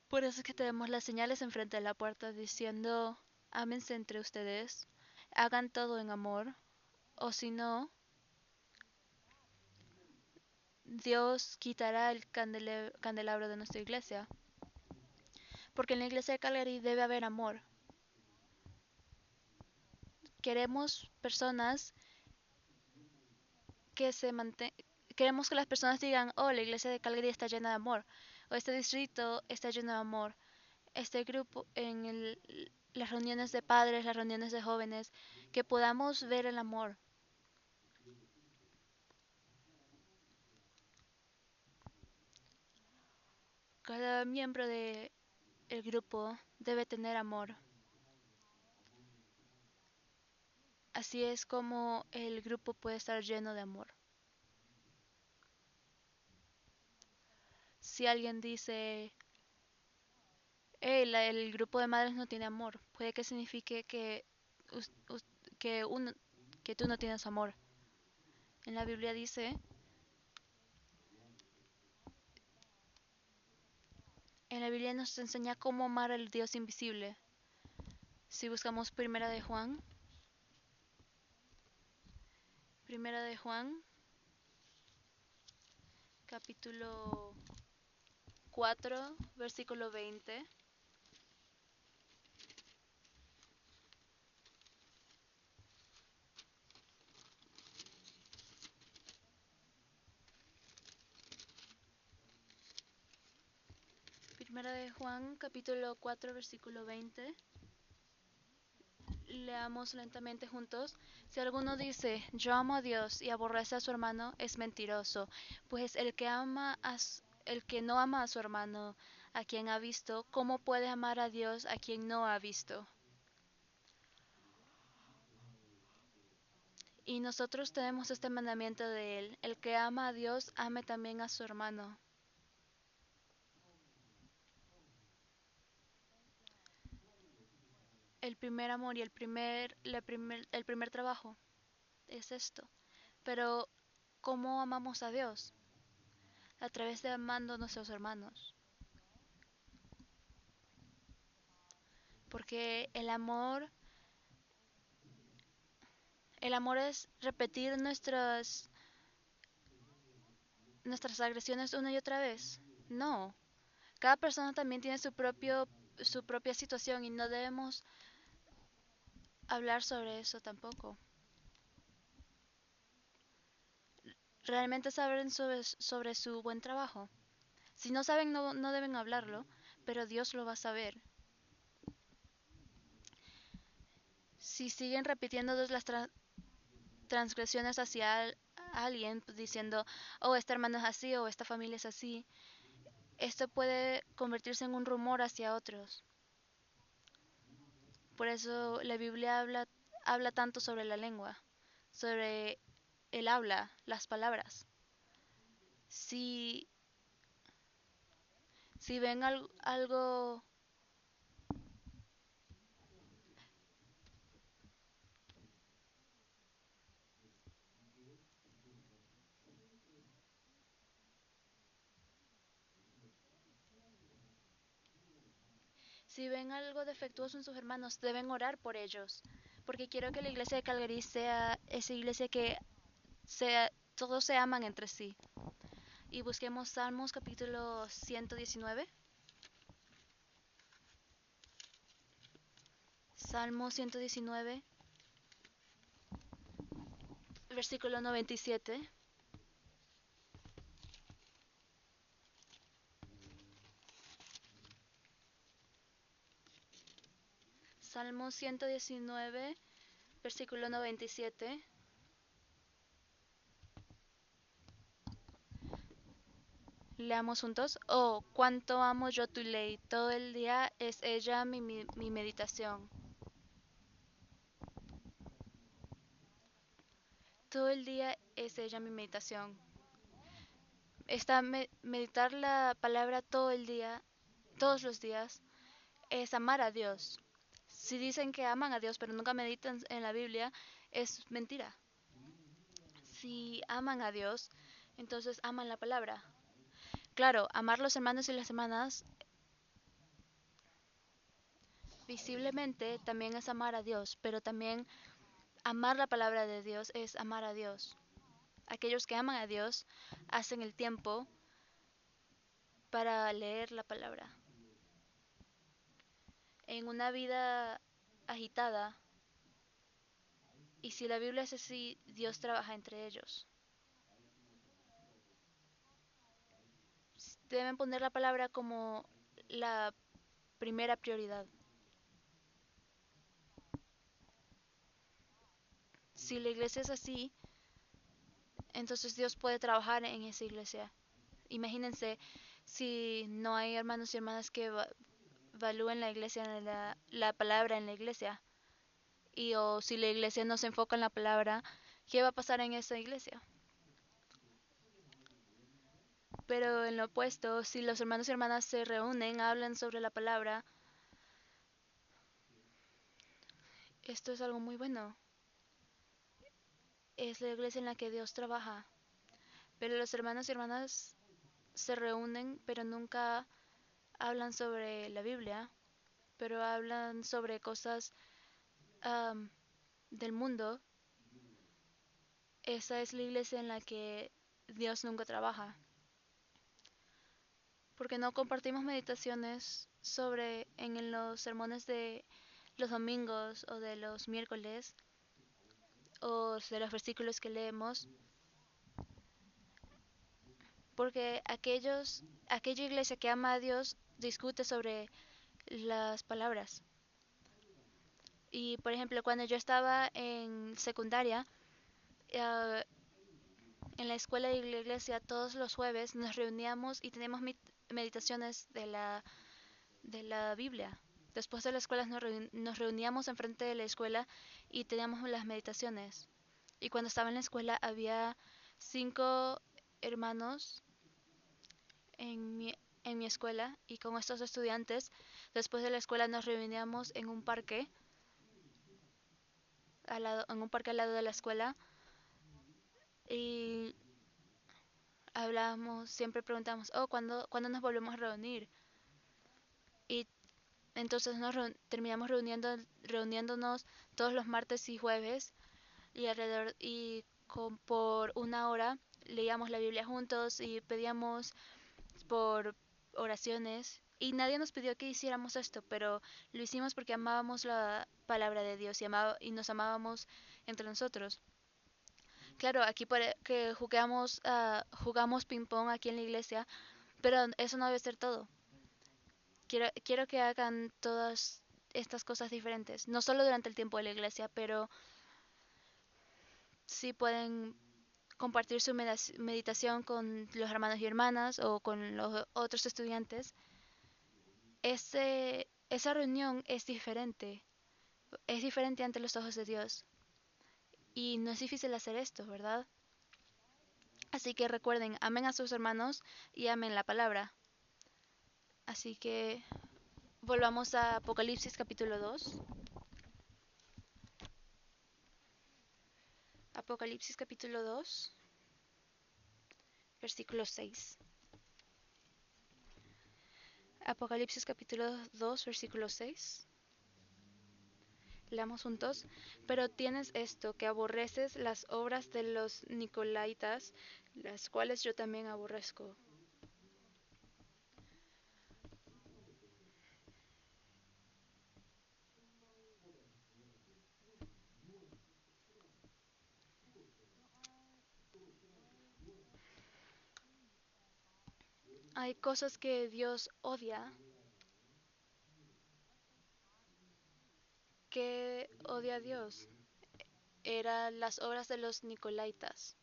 Por eso es que tenemos las señales enfrente de la puerta diciendo, ámense entre ustedes, hagan todo en amor, o si no, Dios quitará el candelabro de nuestra iglesia. Porque en la iglesia de Calgary debe haber amor. Queremos personas que se mantengan. Queremos que las personas digan, oh, la iglesia de Calgary está llena de amor, o este distrito está lleno de amor, este grupo las reuniones de padres, las reuniones de jóvenes, que podamos ver el amor. Cada miembro del grupo debe tener amor. Así es como el grupo puede estar lleno de amor. Si alguien dice, hey, el grupo de madres no tiene amor, puede que signifique us- us- que, que tú no tienes amor. En la Biblia dice En la Biblia nos enseña cómo amar al Dios invisible. Si buscamos Primera de Juan, capítulo 4, versículo 20. Primera de Juan, capítulo 4, versículo 20. Leamos lentamente juntos. Si alguno dice, yo amo a Dios y aborrece a su hermano, es mentiroso, pues el que no ama a su hermano, a quien ha visto, ¿cómo puede amar a Dios a quien no ha visto? Y nosotros tenemos este mandamiento de él, el que ama a Dios, ame también a su hermano. El primer amor y el primer trabajo es esto. Pero, ¿cómo amamos a Dios? A través de amando a nuestros hermanos. Porque el amor es repetir nuestras agresiones una y otra vez. No. Cada persona también tiene su propia situación y no debemos hablar sobre eso tampoco. Realmente saben sobre su buen trabajo. Si no saben, no deben hablarlo, pero Dios lo va a saber. Si siguen repitiendo las transgresiones hacia alguien, pues, diciendo, oh, este hermano es así o esta familia es así, esto puede convertirse en un rumor hacia otros. Por eso la Biblia habla tanto sobre la lengua, sobre el habla, las palabras. Si, si ven algo, si ven algo defectuoso en sus hermanos, deben orar por ellos. Porque quiero que la iglesia de Calgary sea esa iglesia que todos se aman entre sí. Y busquemos Salmos capítulo 119. Salmo 119, versículo 97. Salmo 119, versículo 97. Leamos juntos. Oh, cuánto amo yo tu ley. Todo el día es ella mi meditación. Todo el día es ella mi meditación. Meditar la palabra todo el día, todos los días, es amar a Dios. Si dicen que aman a Dios pero nunca meditan en la Biblia, es mentira. Si aman a Dios, entonces aman la palabra. Claro, amar los hermanos y las hermanas visiblemente también es amar a Dios, pero también amar la palabra de Dios es amar a Dios. Aquellos que aman a Dios hacen el tiempo para leer la palabra. En una vida agitada, y si la Biblia es así, Dios trabaja entre ellos. Deben poner la palabra como la primera prioridad. Si la iglesia es así, entonces Dios puede trabajar en esa iglesia. Imagínense si no hay hermanos y hermanas que valúen la iglesia, la palabra en la iglesia. Y o si la iglesia no se enfoca en la palabra, ¿qué va a pasar en esa iglesia? Pero en lo opuesto, si los hermanos y hermanas se reúnen, hablan sobre la palabra, esto es algo muy bueno. Es la iglesia en la que Dios trabaja. Pero los hermanos y hermanas se reúnen, pero nunca hablan sobre la Biblia, pero hablan sobre cosas am, del mundo. Esa es la iglesia en la que Dios nunca trabaja, porque no compartimos meditaciones sobre en los sermones de los domingos o de los miércoles o de los versículos que leemos, porque aquella iglesia que ama a Dios discute sobre las palabras. Y por ejemplo, cuando yo estaba en secundaria, eh, en la escuela de la iglesia todos los jueves nos reuníamos y teníamos meditaciones de la Biblia. Después de la escuela nos reuníamos enfrente de la escuela y teníamos las meditaciones. Y cuando estaba en la escuela había 5 hermanos en mi escuela y con estos estudiantes, después de la escuela nos reuníamos en un parque, en un parque al lado de la escuela y hablábamos, siempre preguntamos, oh, ¿cuándo nos volvemos a reunir? Y entonces terminamos reuniéndonos todos los martes y jueves y por una hora leíamos la Biblia juntos y pedíamos por oraciones. Y nadie nos pidió que hiciéramos esto, pero lo hicimos porque amábamos la palabra de Dios y nos amábamos entre nosotros. Claro, aquí que jugamos ping pong aquí en la iglesia, pero eso no debe ser todo. Quiero que hagan todas estas cosas diferentes, no solo durante el tiempo de la iglesia, pero sí pueden compartir su meditación con los hermanos y hermanas o con los otros estudiantes. Esa reunión es diferente ante los ojos de Dios. Y no es difícil hacer esto, ¿verdad? Así que recuerden, amen a sus hermanos y amen la palabra. Así que volvamos a Apocalipsis capítulo 2. Apocalipsis capítulo 2, versículo 6. Apocalipsis capítulo 2, versículo 6. Leamos juntos. Pero tienes esto, que aborreces las obras de los Nicolaitas, las cuales yo también aborrezco. Hay cosas que Dios odia. ¿Qué odia a Dios? Eran las obras de los Nicolaitas.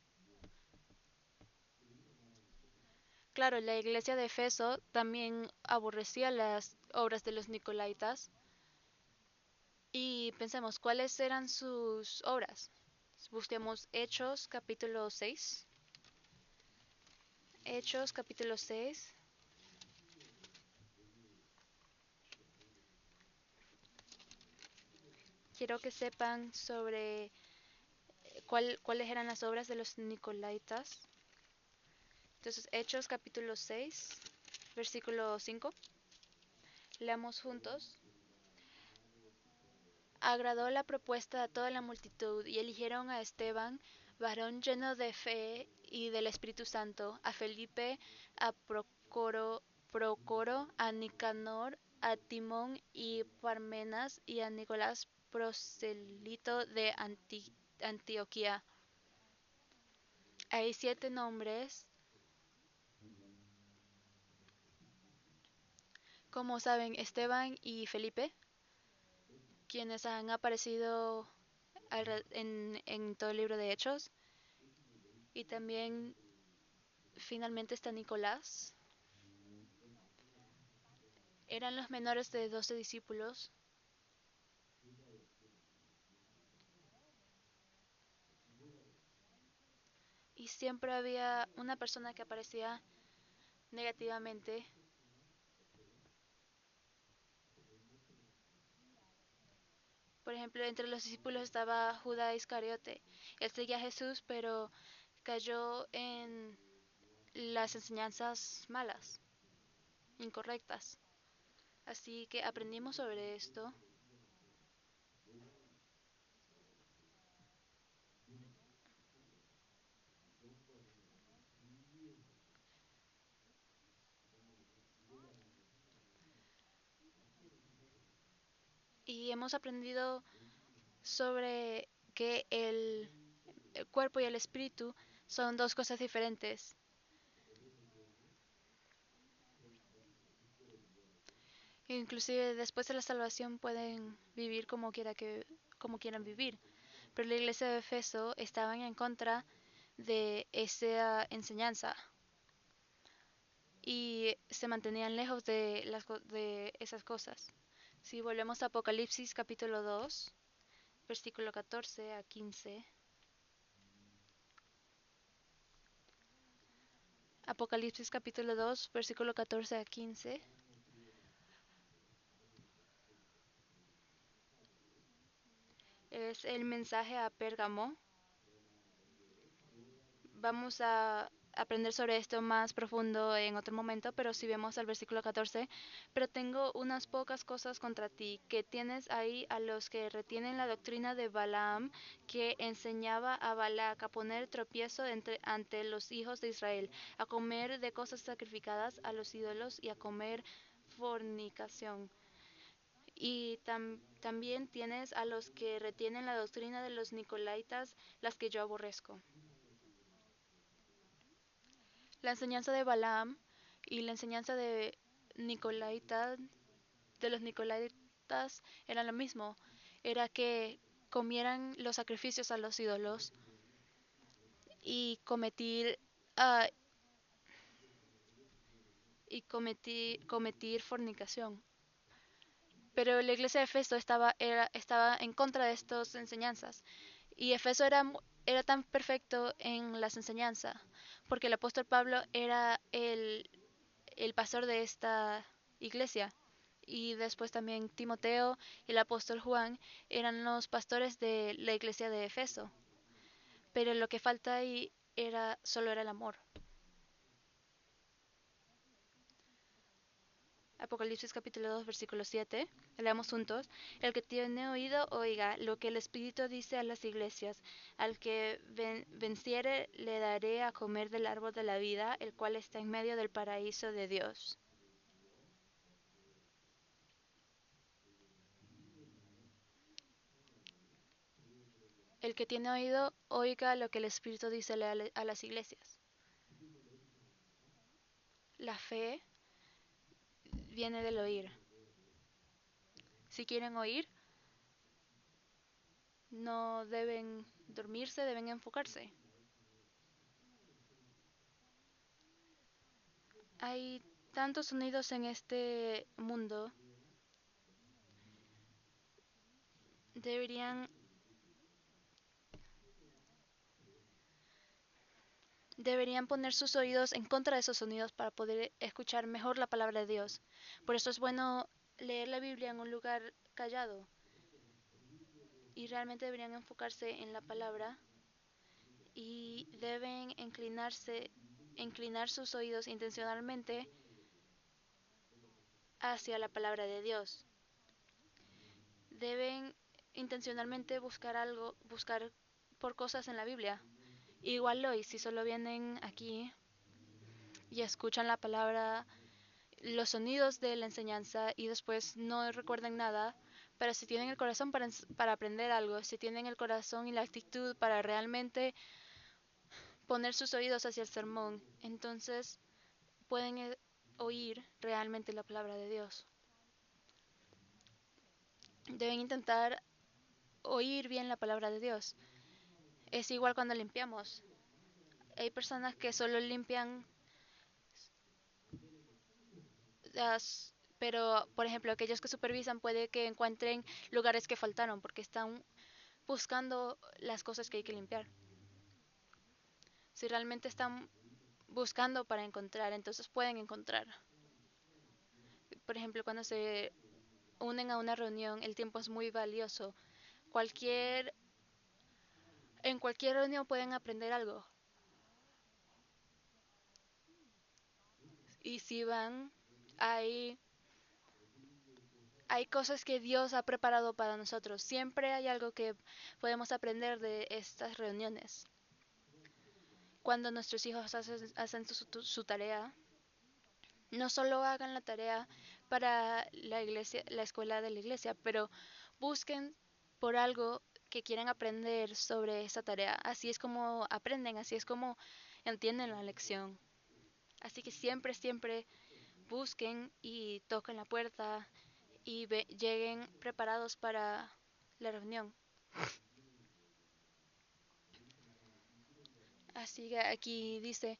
Claro, la iglesia de Efeso también aborrecía las obras de los Nicolaitas. Y pensemos, ¿cuáles eran sus obras? Busquemos Hechos capítulo 6. Hechos capítulo 6. Quiero que sepan sobre cuáles eran las obras de los Nicolaitas. Entonces, Hechos capítulo 6, versículo 5. Leamos juntos. Agradó la propuesta a toda la multitud y eligieron a Esteban, varón lleno de fe y del Espíritu Santo, a Felipe, a Procoro, a Nicanor, a Timón y Parmenas y a Nicolás, proselito de Antioquía. Hay 7 nombres, como saben, Esteban y Felipe, quienes han aparecido en todo el libro de Hechos. Y también finalmente está Nicolás. Eran los menores de 12 discípulos. Y siempre había una persona que aparecía negativamente. Por ejemplo, entre los discípulos estaba Judas Iscariote. Él seguía a Jesús, pero cayó en las enseñanzas malas. incorrectas. Así que aprendimos sobre esto y hemos aprendido sobre que el cuerpo y el espíritu son dos cosas diferentes. Inclusive después de la salvación pueden vivir como quieran vivir. Pero la iglesia de Efeso estaban en contra de esa enseñanza y se mantenían lejos de, de esas cosas. Si volvemos a Apocalipsis capítulo 2, versículo 14 a 15. Apocalipsis capítulo 2, versículo 14 a 15. Es el mensaje a Pérgamo. Vamos a aprender sobre esto más profundo en otro momento, pero si vemos al versículo 14, pero tengo unas pocas cosas contra ti, que tienes ahí a los que retienen la doctrina de Balaam, que enseñaba a Balac a poner tropiezo ante los hijos de Israel, a comer de cosas sacrificadas a los ídolos y a comer fornicación. Y también tienes a los que retienen la doctrina de los Nicolaitas, las que yo aborrezco. La enseñanza de Balaam y la enseñanza Nicolaita, de los Nicolaitas era lo mismo. Era que comieran los sacrificios a los ídolos y ah, cometer fornicación. Pero la iglesia de Efeso estaba en contra de estas enseñanzas. Y Efeso era tan perfecto en las enseñanzas, porque el apóstol Pablo era el pastor de esta iglesia. Y después también Timoteo y el apóstol Juan eran los pastores de la iglesia de Efeso. Pero lo que falta ahí solo era el amor. Apocalipsis capítulo 2, versículo 7. Leamos juntos. El que tiene oído, oiga lo que el Espíritu dice a las iglesias. Al que venciere, le daré a comer del árbol de la vida, el cual está en medio del paraíso de Dios. El que tiene oído, oiga lo que el Espíritu dice a las iglesias. La fe viene del oír. Si quieren oír, no deben dormirse, deben enfocarse. Hay tantos sonidos en este mundo. Deberían, deberían poner sus oídos en contra de esos sonidos para poder escuchar mejor la palabra de Dios. Por eso es bueno leer la Biblia en un lugar callado. Y realmente deberían enfocarse en la palabra y deben inclinar sus oídos intencionalmente hacia la palabra de Dios. Deben intencionalmente buscar por cosas en la Biblia. Igual hoy, si solo vienen aquí y escuchan la palabra, los sonidos de la enseñanza y después no recuerdan nada, pero si tienen el corazón para aprender algo, si tienen el corazón y la actitud para realmente poner sus oídos hacia el sermón, entonces pueden oír realmente la palabra de Dios. Deben intentar oír bien la palabra de Dios. Es igual cuando limpiamos. Hay personas que solo limpian, pero por ejemplo aquellos que supervisan puede que encuentren lugares que faltaron porque están buscando las cosas que hay que limpiar. Si realmente están buscando para encontrar, entonces pueden encontrar. Por ejemplo, cuando se unen a una reunión, el tiempo es muy valioso. Cualquier, en cualquier reunión pueden aprender algo. Y si van Hay, hay cosas que Dios ha preparado para nosotros. Siempre hay algo que podemos aprender de estas reuniones. Cuando nuestros hijos hacen su tarea, no solo hagan la tarea para la iglesia, la escuela de la iglesia, pero busquen por algo que quieran aprender sobre esa tarea. Así es como aprenden, así es como entienden la lección. Así que siempre, siempre busquen y toquen la puerta y lleguen preparados para la reunión. Así que aquí dice,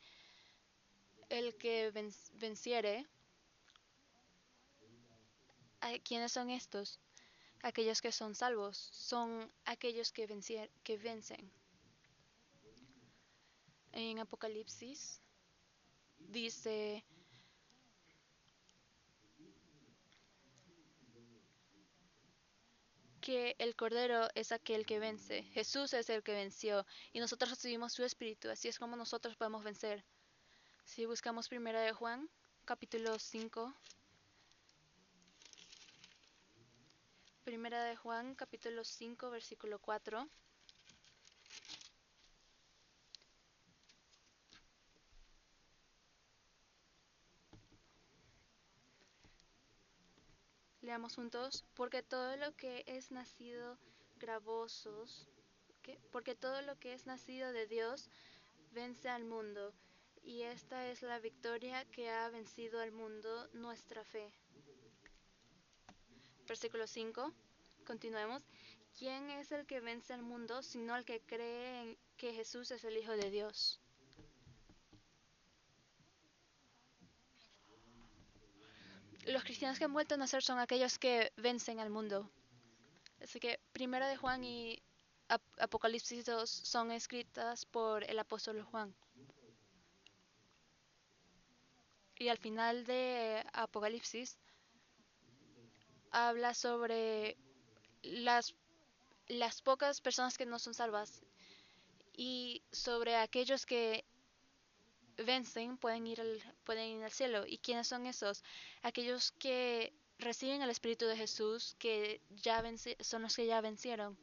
el que venciere, ¿quiénes son estos? Aquellos que son salvos, son aquellos que vencen. En Apocalipsis dice que el Cordero es aquel que vence, Jesús es el que venció y nosotros recibimos su Espíritu, así es como nosotros podemos vencer. Si buscamos Primera de Juan, capítulo 5, Primera de Juan, capítulo 5, versículo 4. Leamos juntos, porque todo lo que es nacido gravosos, ¿qué? Porque todo lo que es nacido de Dios vence al mundo, y esta es la victoria que ha vencido al mundo, nuestra fe. Versículo 5. Continuemos. ¿Quién es el que vence al mundo sino el que cree en que Jesús es el Hijo de Dios? Los cristianos que han vuelto a nacer son aquellos que vencen al mundo. Así que Primera de Juan y Apocalipsis 2 son escritas por el apóstol Juan. Y al final de Apocalipsis habla sobre las, las pocas personas que no son salvas y sobre aquellos que vencen pueden ir al cielo. ¿Y quiénes son esos? Aquellos que reciben el Espíritu de Jesús, que son los que ya vencieron.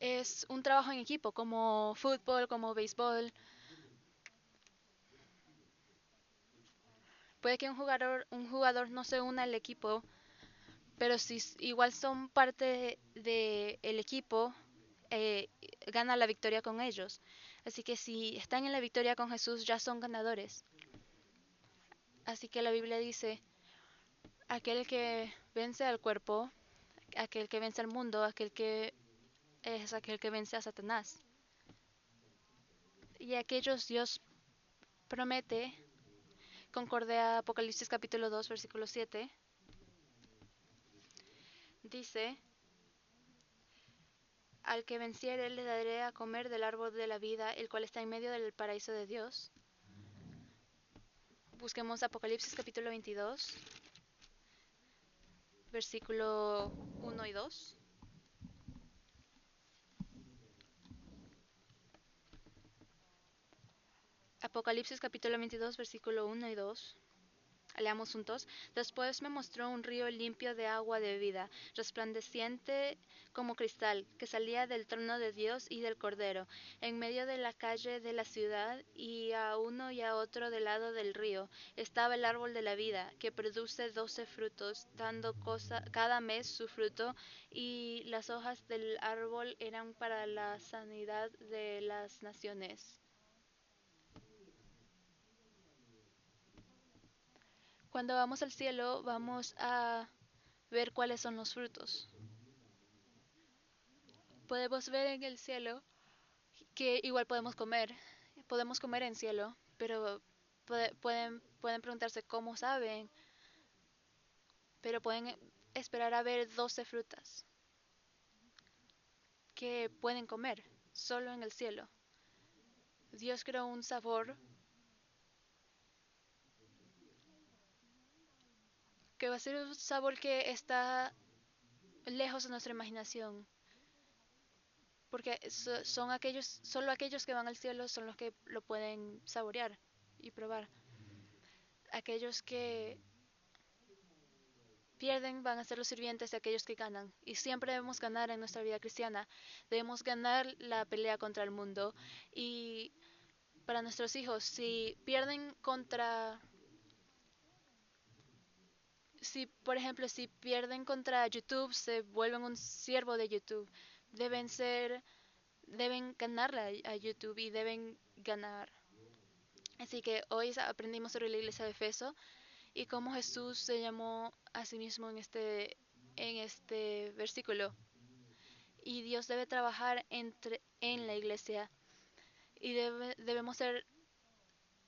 Es un trabajo en equipo, como fútbol, como béisbol. Puede que un jugador no se una al equipo, pero si igual son parte del equipo, eh, gana la victoria con ellos. Así que si están en la victoria con Jesús, ya son ganadores. Así que la Biblia dice, aquel que vence al cuerpo, aquel que vence al mundo, aquel que es aquel que vence a Satanás. Y aquellos Dios promete, concorde a Apocalipsis capítulo 2, versículo 7, dice, al que venciere le daré a comer del árbol de la vida, el cual está en medio del paraíso de Dios. Busquemos Apocalipsis capítulo 22, versículo 1 y 2. Apocalipsis capítulo 22, versículo 1 y 2. Leamos juntos. Después me mostró un río limpio de agua de vida, resplandeciente como cristal, que salía del trono de Dios y del Cordero, en medio de la calle de la ciudad, y a uno y a otro del lado del río estaba el árbol de la vida, que produce 12 frutos, dando cada mes su fruto, y las hojas del árbol eran para la sanidad de las naciones. Cuando vamos al cielo, vamos a ver cuáles son los frutos. Podemos ver en el cielo que igual podemos comer en cielo, pero pueden preguntarse cómo saben, pero pueden esperar a ver 12 frutas que pueden comer solo en el cielo. Dios creó un sabor que va a ser un sabor que está lejos de nuestra imaginación, porque son aquellos, solo aquellos que van al cielo son los que lo pueden saborear y probar. Aquellos que pierden van a ser los sirvientes de aquellos que ganan. Y siempre debemos ganar en nuestra vida cristiana. Debemos ganar la pelea contra el mundo. Y para nuestros hijos, si pierden contra, si por ejemplo, si pierden contra YouTube, se vuelven un siervo de YouTube. Deben ser, deben ganarla a YouTube y deben ganar. Así que hoy aprendimos sobre la iglesia de Efeso y cómo Jesús se llamó a sí mismo en este versículo. Y Dios debe trabajar en la iglesia y debemos ser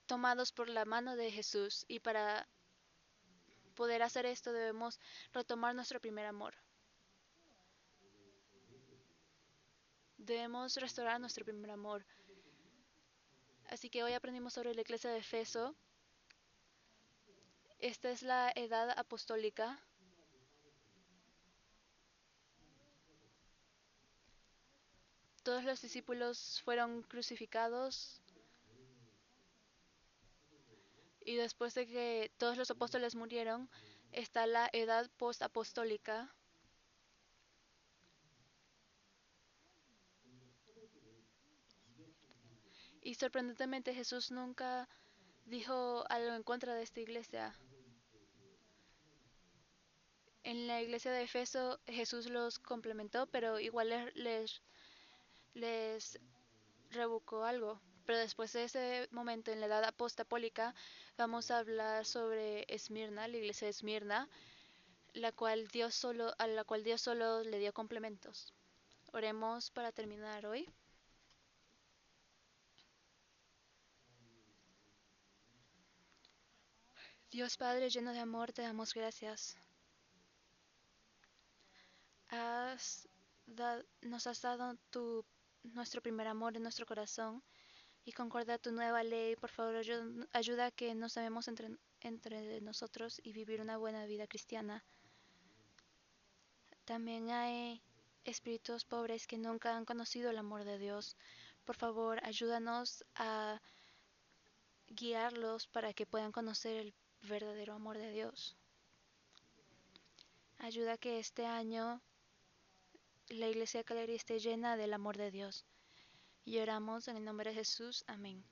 tomados por la mano de Jesús y para poder hacer esto debemos retomar nuestro primer amor. Debemos restaurar nuestro primer amor. Así que hoy aprendimos sobre la iglesia de Efeso. Esta es la edad apostólica. Todos los discípulos fueron crucificados y después de que todos los apóstoles murieron, está la edad postapostólica. Y sorprendentemente Jesús nunca dijo algo en contra de esta iglesia. En la iglesia de Efeso Jesús los complementó, pero igual les revocó algo. Pero después de ese momento, en la edad apostapólica, vamos a hablar sobre Esmirna, la iglesia de Esmirna, a la cual Dios solo le dio complementos. Oremos para terminar hoy. Dios Padre lleno de amor, te damos gracias. Nos has dado nuestro primer amor en nuestro corazón y concuerda a tu nueva ley. Por favor, ayuda a que nos amemos entre nosotros y vivir una buena vida cristiana. También hay espíritus pobres que nunca han conocido el amor de Dios. Por favor, ayúdanos a guiarlos para que puedan conocer el verdadero amor de Dios. Ayuda a que este año la iglesia de Caleri esté llena del amor de Dios. Y oramos en el nombre de Jesús. Amén.